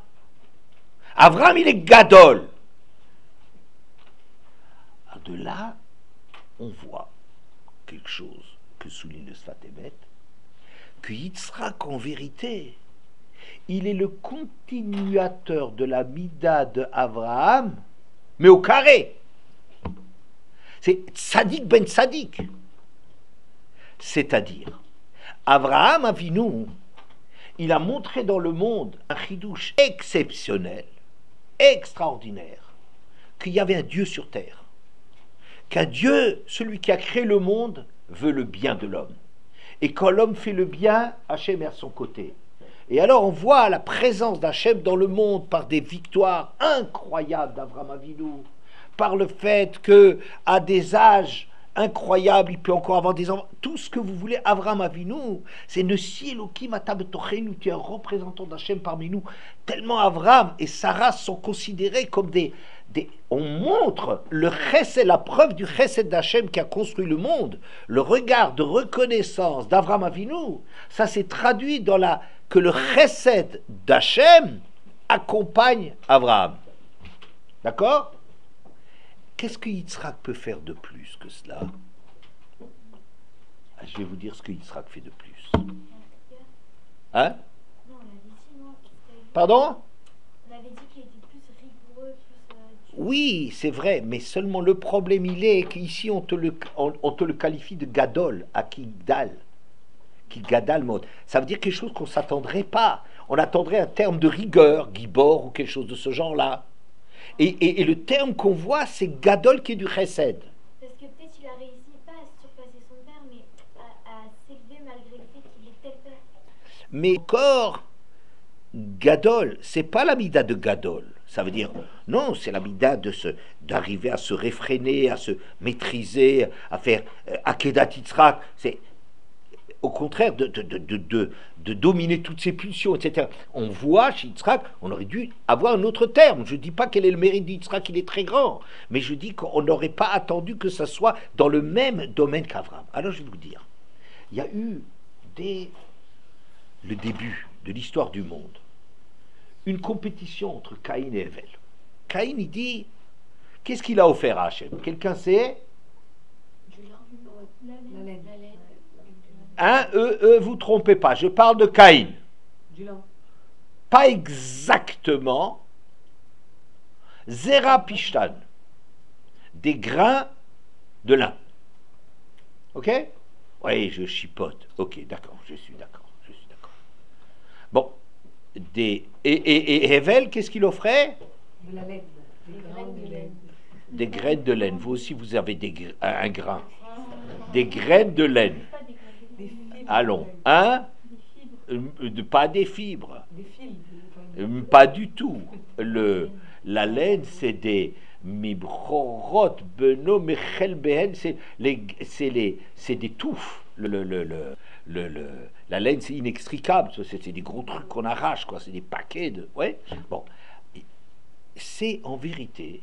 Abraham, il est gadol. De là, on voit quelque chose que souligne le Sfat Emet, que Yitzhak, en vérité, il est le continuateur de la Mida de Abraham, mais au carré. C'est Tzadik ben Tzadik. C'est-à-dire, Abraham Avinu, il a montré dans le monde un chidouche exceptionnel, extraordinaire, qu'il y avait un Dieu sur terre. Qu'un Dieu, celui qui a créé le monde, veut le bien de l'homme. Et quand l'homme fait le bien, Hachem est à son côté. Et alors on voit la présence d'Hachem dans le monde par des victoires incroyables d'Avraham Avinu, par le fait que à des âges incroyables, il peut encore avoir des enfants. Tout ce que vous voulez, Avraham Avinu, c'est Nessi Elokim Atam Betochenu, tu es un représentant d'Hachem parmi nous. Tellement Avraham et Sarah sont considérés comme on montre le chesed, la preuve du chesed d'Hachem qui a construit le monde, le regard de reconnaissance d'Avraham Avinu, ça s'est traduit dans que le chesed d'Hachem accompagne Avraham. D'accord? Qu'est-ce que Yitzhak peut faire de plus que cela? Je vais vous dire ce que Yitzhak fait de plus. Hein? Pardon? On avait dit qu'il était plus rigoureux, plus... Oui, c'est vrai, mais seulement le problème, il est qu'ici, on te le qualifie de gadol, à Kigdal. Kigadal mode. Ça veut dire quelque chose qu'on ne s'attendrait pas. On attendrait un terme de rigueur, gibor, ou quelque chose de ce genre-là. Et le terme qu'on voit, c'est gadol qui est du chesed. Parce que peut-être il a réussi pas à surpasser son père, mais à s'élever malgré le fait qu'il est tel père. Mais encore, gadol, c'est pas la mida de gadol. Ça veut dire, non, c'est la mida d'arriver à se réfréner, à se maîtriser, à faire akedat Yitzhak. C'est au contraire de dominer toutes ses pulsions, etc. On voit chez Yitzhak, on aurait dû avoir un autre terme. Je ne dis pas quel est le mérite d'Yitzhak, il est très grand, mais je dis qu'on n'aurait pas attendu que ça soit dans le même domaine qu'Avraham. Alors je vais vous dire, il y a eu dès le début de l'histoire du monde une compétition entre Caïn et Hevel. Caïn, il dit, qu'est-ce qu'il a offert à Hachem? Quelqu'un sait? La laine. Hein, vous trompez pas, je parle de Caïn. Du lin. Pas exactement. Zera Pishtan. Des grains de lin. Ok? Oui, je chipote. Ok, d'accord, je suis d'accord. Bon. Et Hevel, qu'est-ce qu'il offrait? De la laine. Des grains de laine. Des graines de laine. Vous aussi, vous avez un grain. Des graines de laine. Allons, hein? Pas des fibres. Des fils. Pas du tout. La laine, c'est des mibrorot beno mechel behen, c'est des touffes. La laine, c'est inextricable. C'est des gros trucs qu'on arrache, quoi. C'est des paquets de. Ouais. Bon, c'est en vérité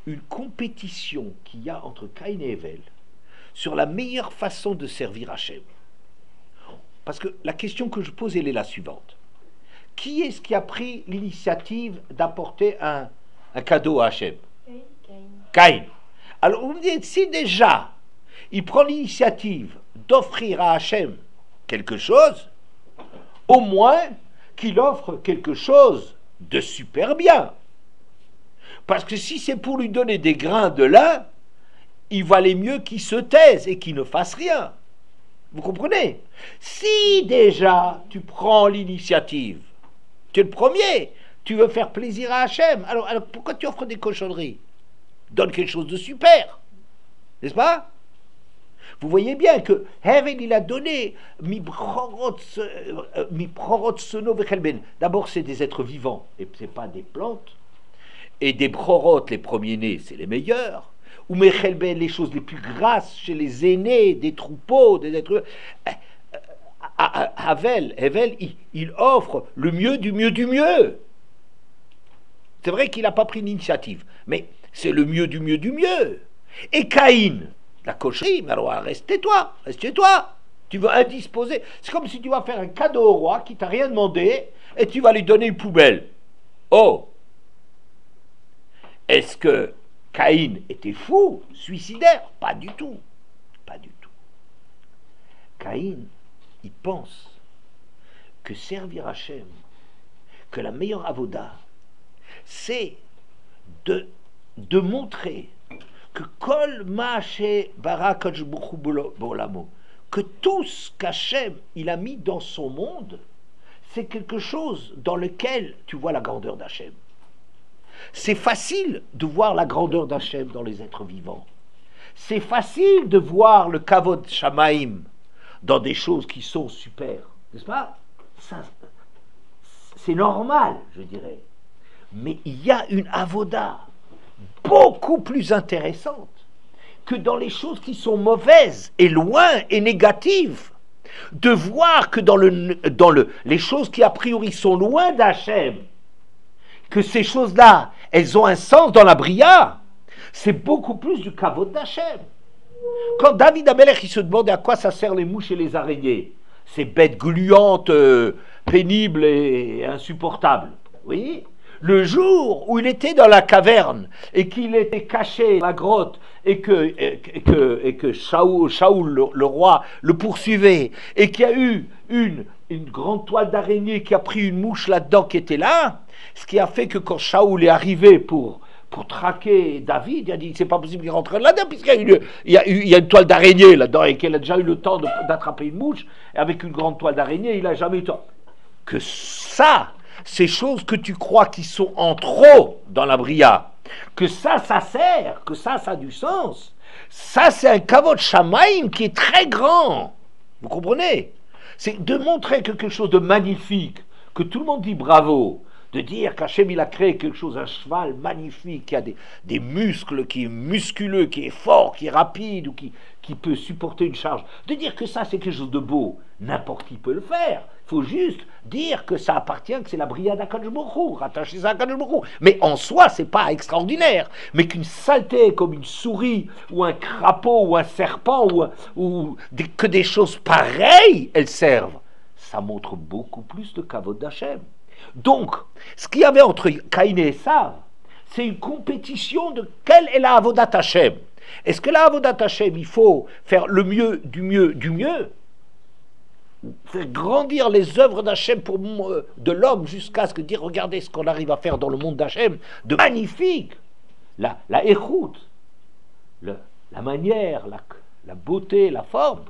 une compétition qu'il y a entre Caïn et Hevel sur la meilleure façon de servir Hachem. Parce que la question que je pose, elle est la suivante. Qui est-ce qui a pris l'initiative d'apporter un cadeau à Hachem? Caïn. Alors vous me dites, si déjà il prend l'initiative d'offrir à Hachem quelque chose, au moins qu'il offre quelque chose de super bien. Parce que si c'est pour lui donner des grains de lin, il valait mieux qu'il se taise et qu'il ne fasse rien. Vous comprenez? Si déjà tu prends l'initiative, tu es le premier, tu veux faire plaisir à Hachem, alors pourquoi tu offres des cochonneries? Donne quelque chose de super, n'est-ce pas? Vous voyez bien que Hevel, il a donné d'abord c'est des êtres vivants, et ce n'est pas des plantes, et des brorot, les premiers-nés, c'est les meilleurs, ou Mechelben, les choses les plus grasses chez les aînés, des troupeaux, des êtres. Hevel, il offre le mieux du mieux du mieux. C'est vrai qu'il n'a pas pris l'initiative, mais c'est le mieux du mieux du mieux. Et Caïn, la cochonnerie, mais alors reste toi. Tu veux indisposer. C'est comme si tu vas faire un cadeau au roi qui t'a rien demandé et tu vas lui donner une poubelle. Oh, Est-ce que Caïn était fou, suicidaire? Pas du tout. Pas du tout. Caïn, il pense que servir Hachem, que la meilleure avoda, c'est de montrer que Kol Ma'ashe Bara Kadosh Baruch Hu B'olamo, que tout ce qu'Hachem il a mis dans son monde, c'est quelque chose dans lequel tu vois la grandeur d'Hachem. C'est facile de voir la grandeur d'Hachem dans les êtres vivants. C'est facile de voir le Kavod Shamaim dans des choses qui sont super, n'est-ce pas? Ça, c'est normal, je dirais. Mais il y a une avoda beaucoup plus intéressante que dans les choses qui sont mauvaises et loin et négatives, de voir que dans les choses qui a priori sont loin d'Hachem, que ces choses-là, elles ont un sens dans la bria, c'est beaucoup plus du kavod d'Hachem. Quand David Amelech il se demandait à quoi ça sert les mouches et les araignées, ces bêtes gluantes, pénibles et insupportables, oui. Le jour où il était dans la caverne et qu'il était caché dans la grotte et que Shaoul, le roi, le poursuivait et qu'il y a eu une grande toile d'araignée qui a pris une mouche là-dedans qui était là, ce qui a fait que quand Shaoul est arrivé pour traquer David, il a dit c'est pas possible qu'il rentre là-dedans puisqu'il y a une toile d'araignée là-dedans et qu'il a déjà eu le temps d'attraper une mouche, et avec une grande toile d'araignée il n'a jamais eu le temps. Que ça, ces choses que tu crois qui sont en trop dans la bria, que ça sert, que ça a du sens, ça c'est un kavod shamaim qui est très grand. Vous comprenez? C'est de montrer que quelque chose de magnifique, que tout le monde dit bravo, de dire qu'Hachem il a créé quelque chose, un cheval magnifique, qui a des muscles, qui est musculeux, qui est fort, qui est rapide, ou qui peut supporter une charge, de dire que ça c'est quelque chose de beau, n'importe qui peut le faire. Il faut juste dire que ça appartient, que c'est la bria d'Akadosh Baruch Hu, rattacher ça à Akadosh Baruch Hu. Mais en soi, c'est pas extraordinaire. Mais qu'une saleté comme une souris, ou un crapaud, ou un serpent, que des choses pareilles, elles servent, ça montre beaucoup plus de kavod d'Hachem. Donc, ce qu'il y avait entre Caïn et Esav, c'est une compétition de quelle est la avodat Hachem. Est-ce que la avodat Hachem, il faut faire le mieux, du mieux, du mieux, faire grandir les œuvres d'Hachem de l'homme jusqu'à ce que dire, regardez ce qu'on arrive à faire dans le monde d'Hachem, de magnifique, la écoute, la manière, la beauté, la forme,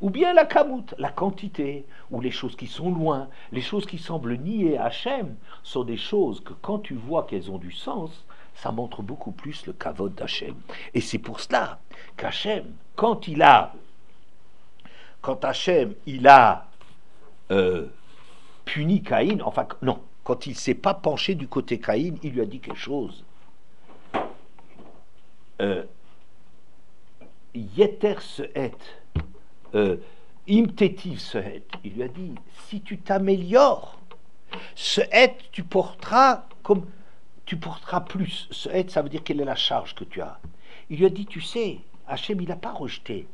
ou bien la kamout, la quantité, ou les choses qui sont loin, les choses qui semblent nier Hachem, sont des choses que quand tu vois qu'elles ont du sens, ça montre beaucoup plus le kavod d'Hachem. Et c'est pour cela qu'Hachem, quand Hachem il a puni Caïn, enfin non, quand il ne s'est pas penché du côté Caïn, il lui a dit quelque chose. Yeter sehet, imtetiv sehet. Il lui a dit, si tu t'améliores, sehet, tu porteras plus. Sehet, ça veut dire quelle est la charge que tu as. Il lui a dit, tu sais, Hachem, il n'a pas rejeté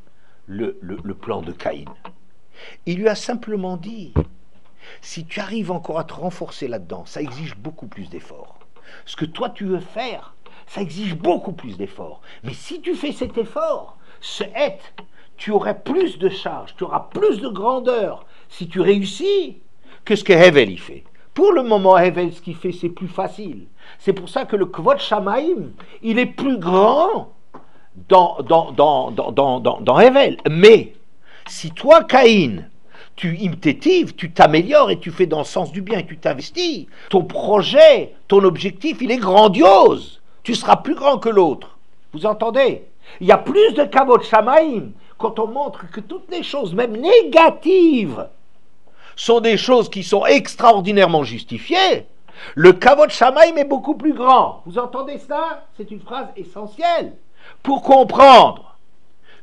le plan de Caïn. Il lui a simplement dit, si tu arrives encore à te renforcer là-dedans, ça exige beaucoup plus d'efforts. Ce que toi tu veux faire, ça exige beaucoup plus d'efforts. Mais si tu fais cet effort, tu aurais plus de charge, tu auras plus de grandeur si tu réussis que ce que Hevel y fait. Pour le moment, Hevel, ce qu'il fait, c'est plus facile. C'est pour ça que le Kvod Shamaim, il est plus grand dans Hevel. Mais si toi, Caïn, tu imtétives, tu t'améliores et tu fais dans le sens du bien et tu t'investis, ton projet, ton objectif, il est grandiose. Tu seras plus grand que l'autre. Vous entendez? Il y a plus de kavod shamaim quand on montre que toutes les choses, même négatives, sont des choses qui sont extraordinairement justifiées. Le kavod shamaim est beaucoup plus grand. Vous entendez cela? C'est une phrase essentielle pour comprendre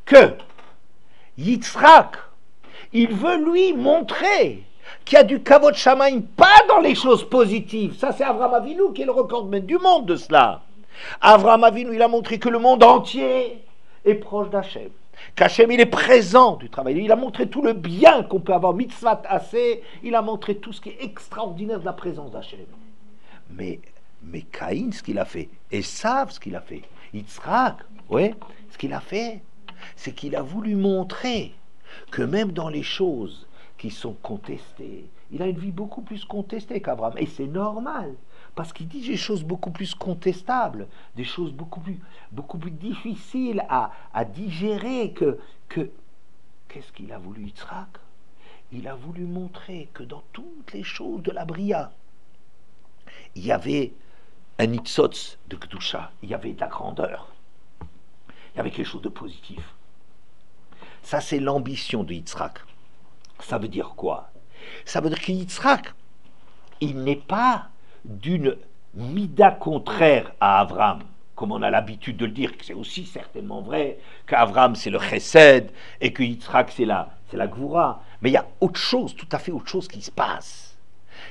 que Yitzhak, il veut lui montrer qu'il y a du kavod shamaim, pas dans les choses positives. Ça, c'est Avraham Avinu qui est le recordman du monde de cela. Avraham Avinu, il a montré que le monde entier est proche d'Hachem. Qu'Hachem, il est présent du travail. Il a montré tout le bien qu'on peut avoir, mitzvat assez. Il a montré tout ce qui est extraordinaire de la présence d'Hachem. Mais Mais Caïn, ce qu'il a fait, Esav, ce qu'il a fait, Yitzhak, ouais, ce qu'il a fait, c'est qu'il a voulu montrer que même dans les choses qui sont contestées, il a une vie beaucoup plus contestée qu'Abraham. Et c'est normal, parce qu'il dit des choses beaucoup plus contestables, des choses beaucoup plus difficiles à digérer que qu'est-ce qu'il a voulu, Yitzhak? Il a voulu montrer que dans toutes les choses de la Bria, il y avait un nitzotz de Kedusha, il y avait de la grandeur, il y avait quelque chose de positif. Ça, c'est l'ambition de Yitzhak. Ça veut dire quoi? Ça veut dire que Yitzhak, il n'est pas d'une mida contraire à Avram, comme on a l'habitude de le dire, que c'est aussi certainement vrai qu'Avram c'est le chesed et que Yitzhak c'est la gvoura. Mais il y a autre chose, tout à fait autre chose qui se passe.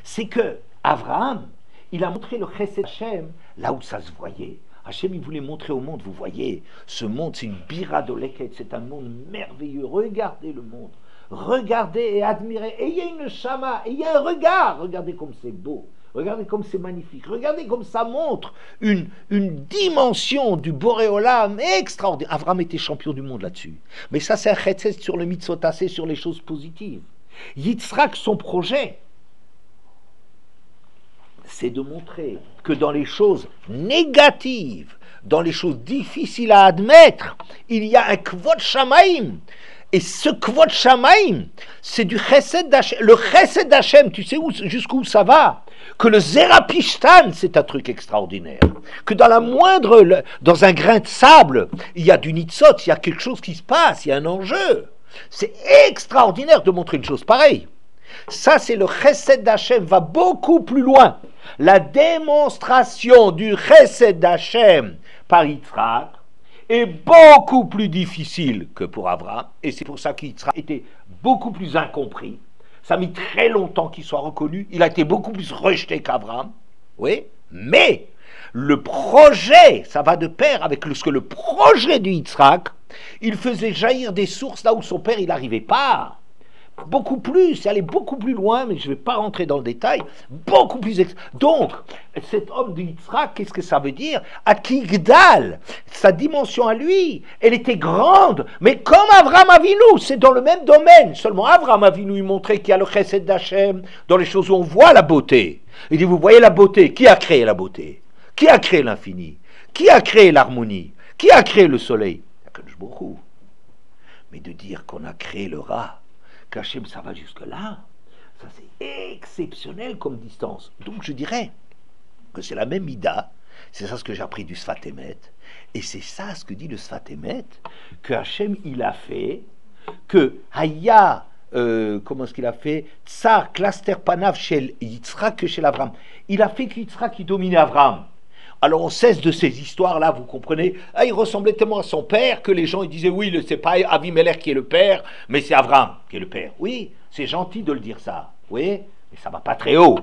C'est que Avraham, il a montré le chesed Hachem là où ça se voyait. Hachem, il voulait montrer au monde, vous voyez, ce monde, c'est une bira doleket, c'est un monde merveilleux. Regardez le monde, regardez et admirez. Et il y a une shama, et il y a un regard. Regardez comme c'est beau, regardez comme c'est magnifique, regardez comme ça montre une dimension du Boré Olam extraordinaire. Avraham était champion du monde là-dessus. Mais ça, c'est un chesed sur le mitzvot, c'est sur les choses positives. Yitzhak, son projet, c'est de montrer que dans les choses négatives, dans les choses difficiles à admettre, il y a un kvod shamaim. Et ce kvod shamaim, c'est du chesed d'Hachem. Le chesed d'Hachem, tu sais jusqu'où ça va? Que le zerapishtan, c'est un truc extraordinaire. Que dans dans un grain de sable, il y a du nitzot, il y a quelque chose qui se passe, il y a un enjeu. C'est extraordinaire de montrer une chose pareille. Ça, c'est le chesed d'Hachem, va beaucoup plus loin. La démonstration du chesed d'Hachem par Yitzhak est beaucoup plus difficile que pour Abraham, et c'est pour ça qu'Yitzhak était beaucoup plus incompris. Ça a mis très longtemps qu'il soit reconnu, il a été beaucoup plus rejeté qu'Abraham, oui, mais le projet, ça va de pair avec ce que le projet de Yitzhak, il faisait jaillir des sources là où son père, il n'arrivait pas. Beaucoup plus, aller beaucoup plus loin, mais je ne vais pas rentrer dans le détail, beaucoup plus. Donc, cet homme de Yitzhak, qu'est-ce que ça veut dire? Akigdal, sa dimension à lui, elle était grande, mais comme Avraham Avinu, c'est dans le même domaine. Seulement Avraham Avinu, il montrait qu'il y a le chesed d'Hachem dans les choses où on voit la beauté. Il dit, vous voyez la beauté, qui a créé la beauté? Qui a créé l'infini? Qui a créé l'harmonie? Qui a créé le soleil? Beaucoup. Mais de dire qu'on a créé le rat, qu'Hachem, ça va jusque-là, ça c'est exceptionnel comme distance. Donc je dirais que c'est la même Ida, c'est ça ce que j'ai appris du Sfat Emet, et c'est ça ce que dit le Sfat Emet, que Hachem il a fait, que Haya, comment est-ce qu'il a fait, Tsar, Klaster Panav, chez Yitzhak que chez Avram. Il a fait que Yitzhak il dominait Avram. Alors on cesse de ces histoires-là, vous comprenez. Ah, il ressemblait tellement à son père que les gens ils disaient oui, c'est pas Avimelech qui est le père, mais c'est Avram qui est le père. Oui, c'est gentil de le dire ça, oui, mais ça va pas très haut.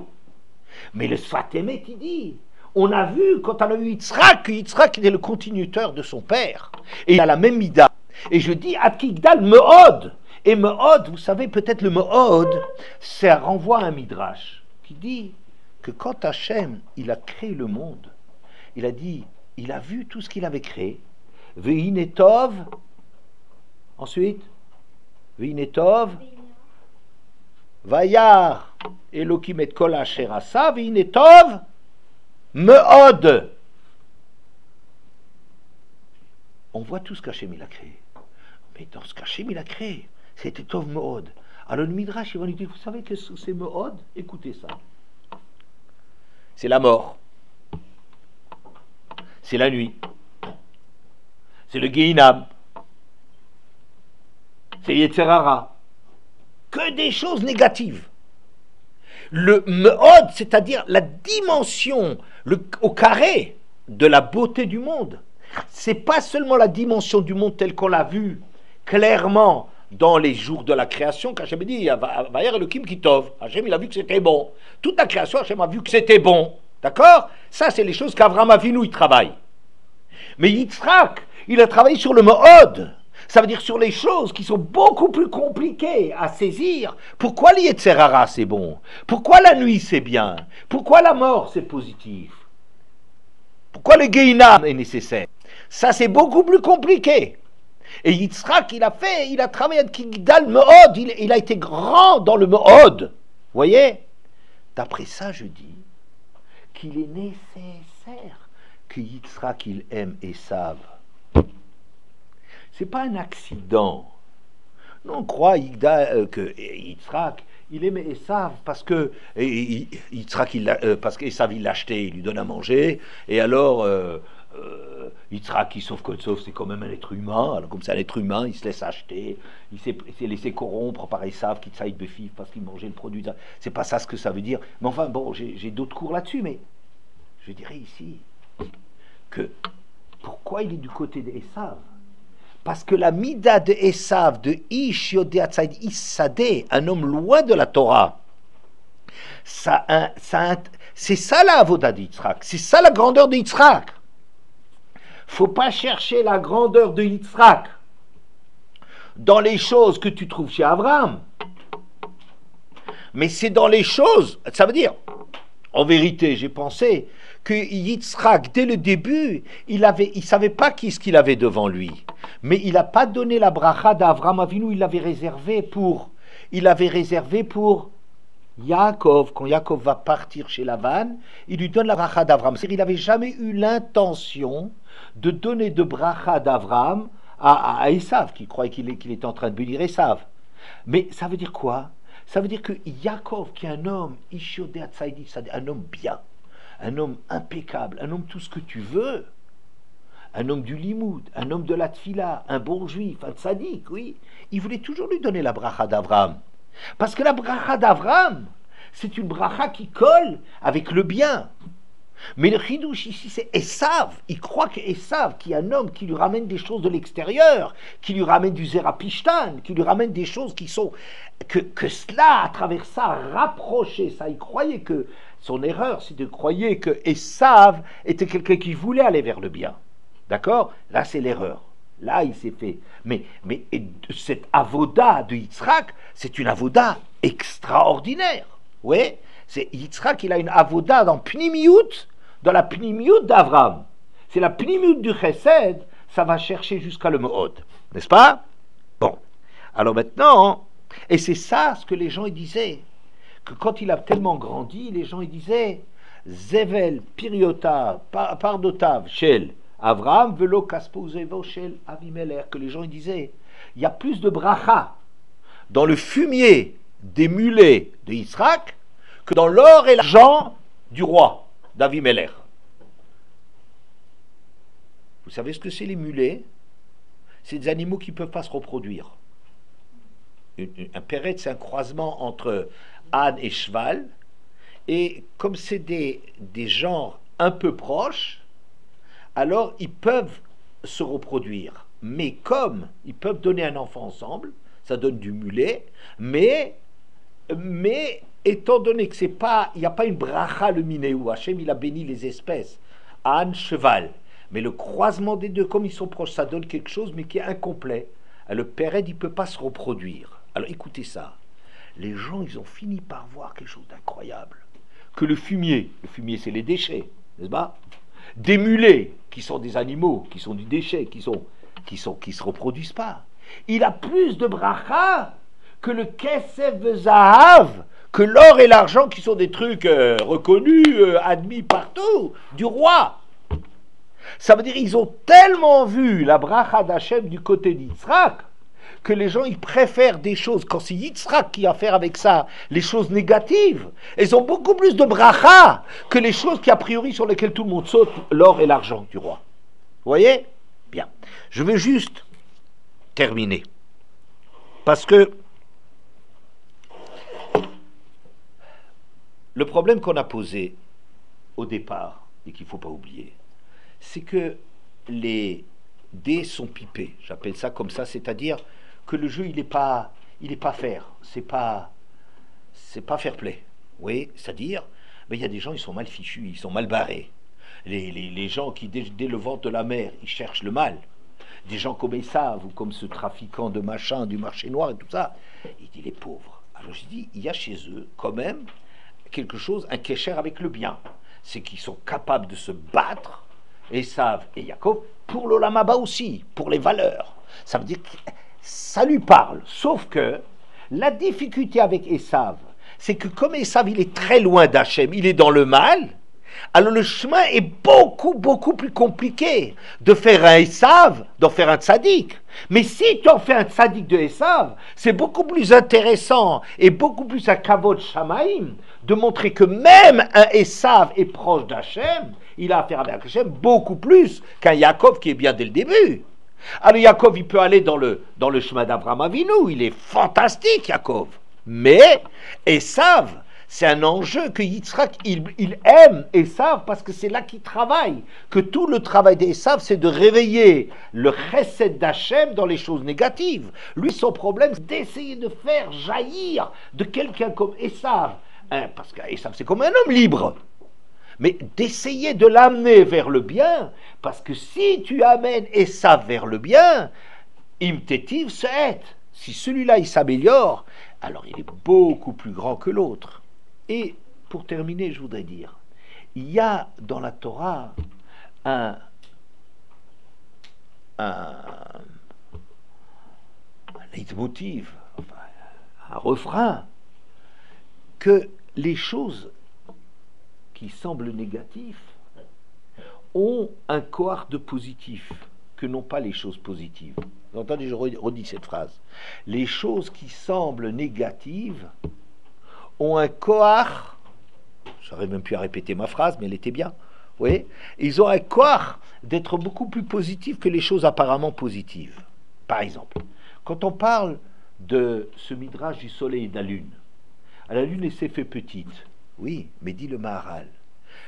Mais le Sfat Emet, il dit, on a vu quand on a eu Yitzhak, que Yitzhak était le continuateur de son père. Et il a la même mida. Et je dis, Akigdal Me'od. Et Me'od, vous savez, peut-être le Me'od, ça renvoie à un midrash qui dit que quand Hachem, il a créé le monde, il a dit, il a vu tout ce qu'il avait créé. Ve'inetov. Ensuite, Ve'inetov. Vayar Elokim et kol asher asa. Ve'inetov. Me'od. On voit tout ce qu'Hachem il a créé. Mais dans ce qu'Hachem il a créé, c'était Tov Me'od. Alors le Midrash, il va lui dire, vous savez que c'est Me'od? Écoutez ça. C'est la mort. C'est la nuit, c'est le Gehinam, c'est Yetzerara, que des choses négatives. Le Me'od, c'est-à-dire la dimension au carré de la beauté du monde, c'est pas seulement la dimension du monde telle qu'on l'a vue clairement dans les jours de la création, qu'Hachem dit, Vayer Elokim Kitov, Hachem il a vu que c'était bon. Toute la création, Hachem a vu que c'était bon. D'accord? Ça, c'est les choses qu'Avraham Avinu, il travaille. Mais Yitzhak, il a travaillé sur le Me'od. Ça veut dire sur les choses qui sont beaucoup plus compliquées à saisir. Pourquoi l'Yetzerara, c'est bon? Pourquoi la nuit, c'est bien? Pourquoi la mort, c'est positif? Pourquoi le Gehinam est nécessaire? Ça, c'est beaucoup plus compliqué. Et Yitzhak, il a travaillé avec Kigdal Me'od, il a été grand dans le Me'od. Vous voyez? D'après ça, je dis qu'il est nécessaire que Yitzhak, il aime Esav. C'est pas un accident. Non, on croit que Yitzhak, il aimait Esav parce que parce qu'Esav, il l'a acheté, il lui donne à manger, et alors Yitzhak, sauf c'est quand même un être humain, alors comme c'est un être humain, il se laisse acheter, il s'est laissé corrompre par Esav, qui tsaïd befif, parce qu'il mangeait le produit. C'est pas ça ce que ça veut dire. Mais enfin, bon, j'ai d'autres cours là-dessus, mais je dirais ici que pourquoi il est du côté d'Esav? Parce que la mida de Esav, de Ish Yodea Tzaïd Issadeh, un homme loin de la Torah, c'est ça la avoda d'Yitzhak, c'est ça la grandeur de Yitzhak. Faut pas chercher la grandeur de Yitzhak dans les choses que tu trouves chez Abraham, mais c'est dans les choses, ça veut dire, en vérité, j'ai pensé que Yitzhak, dès le début, il savait pas ce qu'il avait devant lui. Mais il n'a pas donné la bracha d'Avraham Avinu, il l'avait réservé pour Yaakov. Quand Yaakov va partir chez Lavan, il lui donne la bracha d'Avraham. C'est-à-dire, il n'avait jamais eu l'intention de donner de bracha d'Avraham à Esav, qui croyait qu'il était en train de bénir Esav. Mais ça veut dire quoi? Ça veut dire que Yaakov, qui est un homme, un homme bien, un homme impeccable, un homme tout ce que tu veux, un homme du limoud, un homme de la tfila, un bon juif, un tzaddik, oui, il voulait toujours lui donner la bracha d'Avraham. Parce que la bracha d'Avraham, c'est une bracha qui colle avec le bien. Mais le chidouche ici, c'est Esav. Il croit que Esav, qui est un homme qui lui ramène des choses de l'extérieur, qui lui ramène du zerapishtan, qui lui ramène des choses qui sont... Que cela, à travers ça, rapprochait ça. Il croyait que... Son erreur, c'est de croire que Esav était quelqu'un qui voulait aller vers le bien. D'accord? Là, c'est l'erreur. Là, il s'est fait. Mais cette avoda de Yitzhak, c'est une avoda extraordinaire. Oui, c'est Yitzhak, il a une avoda dans Pnimiyut, dans la Pnimiyut d'Avraham. C'est la Pnimiyut du Chesed, ça va chercher jusqu'à le Me'od. N'est-ce pas? Bon. Alors maintenant, et c'est ça ce que les gens ils disaient, que quand il a tellement grandi, les gens ils disaient Zevel, Piriota, Pardotav, Shel, Avraham, Velo, Kaspo, Zevo, Shel, Avimelech, que les gens ils disaient, il y a plus de bracha dans le fumier des mulets de Yitzhak que dans l'or et l'argent du roi d'Avimelech. Vous savez ce que c'est les mulets? C'est des animaux qui ne peuvent pas se reproduire. Un péret, c'est un croisement entre âne et cheval, et comme c'est des genres un peu proches, alors ils peuvent se reproduire. Mais comme ils peuvent donner un enfant ensemble, ça donne du mulet, mais étant donné que c'est pas, il n'y a pas une bracha le miné où Hachem il a béni les espèces, âne, cheval, mais le croisement des deux, comme ils sont proches, ça donne quelque chose, mais qui est incomplet. Le péret, il ne peut pas se reproduire. Alors écoutez ça, les gens, ils ont fini par voir quelque chose d'incroyable, que le fumier c'est les déchets, n'est-ce pas? Des mulets, qui sont des animaux, qui sont du déchet, qui se reproduisent pas. Il a plus de bracha que le kesef zahav, que l'or et l'argent, qui sont des trucs reconnus, admis partout, du roi. Ça veut dire ils ont tellement vu la bracha d'Hachem du côté d'Yitzhak, que les gens ils préfèrent des choses, quand c'est Yitzhak qui a à faire avec ça, les choses négatives, ils ont beaucoup plus de bracha que les choses qui a priori sur lesquelles tout le monde saute, l'or et l'argent du roi. Vous voyez? Bien. Je vais juste terminer. Parce que le problème qu'on a posé au départ, et qu'il ne faut pas oublier, c'est que les dés sont pipés. J'appelle ça comme ça, c'est-à-dire que le jeu, il est pas fair. C'est pas fair play. Oui, c'est-à-dire, il y a des gens, ils sont mal fichus, ils sont mal barrés. Les gens qui, dès le ventre de la mer, ils cherchent le mal. Des gens comme Esav, ou comme ce trafiquant de machin, du marché noir et tout ça, il dit les pauvres. Alors je dis, il y a chez eux, quand même, quelque chose, un kécher avec le bien. C'est qu'ils sont capables de se battre Esav et Yaakov, pour l'Olam Haba aussi, pour les valeurs. Ça veut dire que ça lui parle. Sauf que la difficulté avec Esav, c'est que comme Esav, il est très loin d'Hachem, il est dans le mal, alors le chemin est beaucoup plus compliqué de faire un Esav, d'en faire un tzaddik. Mais si tu en fais un tzaddik de Esav, c'est beaucoup plus intéressant et beaucoup plus un kavod shamaim de montrer que même un Esav est proche d'Hachem, il a affaire avec Hachem beaucoup plus qu'un Yaakov qui est bien dès le début. Alors Yaakov, il peut aller dans le chemin d'Abraham Avinu, il est fantastique Yaakov. Mais Esav, c'est un enjeu que Yitzhak, il aime Esav parce que c'est là qu'il travaille. Que tout le travail d'Esav, c'est de réveiller le chesed d'Hachem dans les choses négatives. Lui, son problème, c'est d'essayer de faire jaillir de quelqu'un comme Esav. Parce qu'Esav, c'est comme un homme libre. Mais d'essayer de l'amener vers le bien, parce que si tu amènes Esav vers le bien, imtetiv se'et. Si celui-là, il s'améliore, alors il est beaucoup plus grand que l'autre. Et pour terminer, je voudrais dire, il y a dans la Torah un leitmotiv, enfin, un refrain, que les choses qui semblent négatives ont un cohort de positif que n'ont pas les choses positives. Vous entendez, je redis cette phrase. Les choses qui semblent négatives ont un cohort, j'aurais même pu répéter ma phrase, mais elle était bien, vous voyez, ils ont un cohort d'être beaucoup plus positifs que les choses apparemment positives. Par exemple, quand on parle de ce midrash du soleil et de la lune elle s'est fait petite, oui, mais dit le Maharal,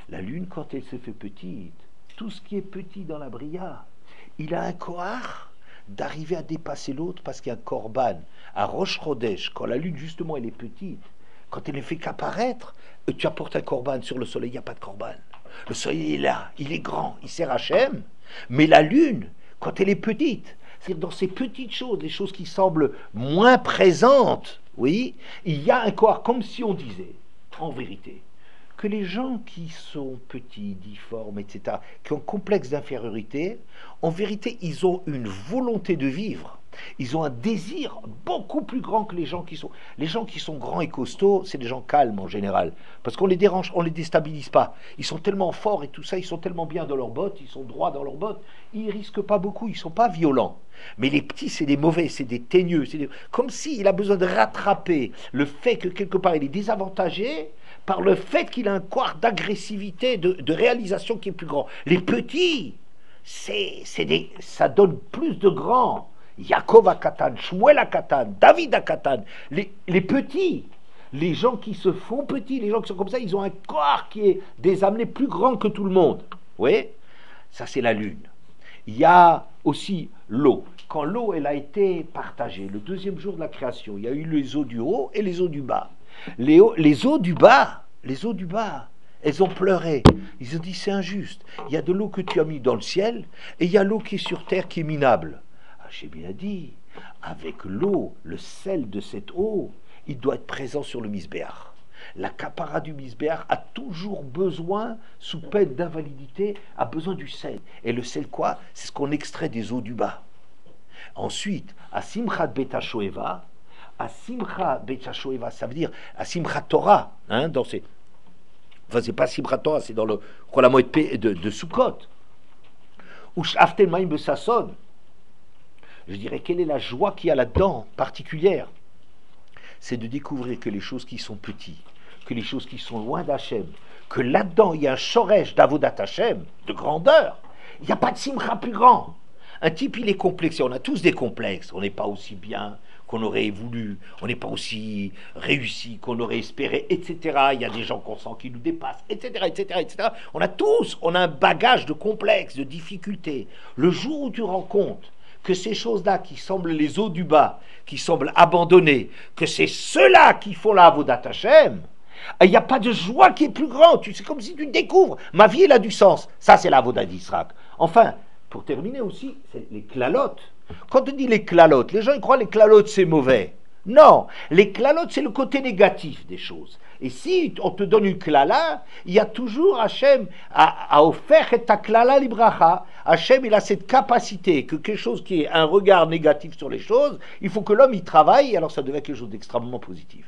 la lune quand elle s'est fait petite, tout ce qui est petit dans la bria, il a un cohort d'arriver à dépasser l'autre parce qu'il y a un korban, à Rosh Chodesh, quand la lune justement elle est petite, quand elle ne fait qu'apparaître, tu apportes un korban sur le soleil, il n'y a pas de korban. Le soleil est là, il est grand, il sert Hachem. Mais la lune, quand elle est petite, c'est dans ces petites choses, les choses qui semblent moins présentes, oui, il y a un corps, comme si on disait, en vérité, que les gens qui sont petits, difformes, etc., qui ont un complexe d'infériorité, en vérité, ils ont une volonté de vivre. Ils ont un désir beaucoup plus grand que les gens qui sont... Les gens qui sont grands et costauds, c'est des gens calmes en général. Parce qu'on les dérange, on les déstabilise pas. Ils sont tellement forts et tout ça, ils sont tellement bien dans leurs bottes, ils sont droits dans leurs bottes, ils risquent pas beaucoup, ils sont pas violents. Mais les petits, c'est des mauvais, c'est des teigneux. Comme s'il a besoin de rattraper le fait que quelque part il est désavantagé par le fait qu'il a un quart d'agressivité, de réalisation qui est plus grand. Les petits, ça donne plus de grands. Yaakov à Katan, Shmuel à Katan, David à Katan, les petits, les gens qui se font petits, les gens qui sont comme ça, ils ont un corps qui est des amenés plus grands que tout le monde. Vous voyez, ça c'est la lune. Il y a aussi l'eau. Quand l'eau elle a été partagée, le deuxième jour de la création, il y a eu les eaux du haut et les eaux du bas. Les eaux du bas, elles ont pleuré. Ils ont dit c'est injuste. Il y a de l'eau que tu as mis dans le ciel et il y a l'eau qui est sur terre qui est minable. J'ai bien dit, avec l'eau, le sel de cette eau, il doit être présent sur le misbéach. La capara du misbéach a toujours besoin, sous peine d'invalidité, a besoin du sel. Et le sel quoi? C'est ce qu'on extrait des eaux du bas. Ensuite, à Simchat Bet HaShoeva, ça veut dire à Simchat Torah, dans ces... Enfin, c'est pas Simchat Torah, c'est dans le la moitié de Sukkot. Ou Shaftel Maïm Besasson. Je dirais, quelle est la joie qu'il y a là-dedans, particulière? C'est de découvrir que les choses qui sont petites, que les choses qui sont loin d'Hachem, que là-dedans, il y a un shoresh d'avodat Hachem, de grandeur. Il n'y a pas de simcha plus grand. Un type, il est complexé. On a tous des complexes. On n'est pas aussi bien qu'on aurait voulu. On n'est pas aussi réussi qu'on aurait espéré, etc. Il y a des gens qu'on sent qui nous dépassent, etc., etc., etc. On a un bagage de complexes, de difficultés. Le jour où tu rends compte que ces choses-là qui semblent les eaux du bas, qui semblent abandonnées, que c'est ceux-là qui font la avodat Hashem, il n'y a pas de joie qui est plus grande. C'est comme si tu découvres, ma vie elle a du sens. Ça c'est la avodat d'Israël. Enfin, pour terminer aussi, c'est les klalotes. Quand on dit les klalotes, les gens ils croient que les klalotes c'est mauvais. Non, les klalotes, c'est le côté négatif des choses. Et si on te donne une klala, il y a toujours Hachem à offert et ta klala libracha. Hachem, il a cette capacité que quelque chose qui est un regard négatif sur les choses, il faut que l'homme y travaille, alors ça devient quelque chose d'extrêmement positif.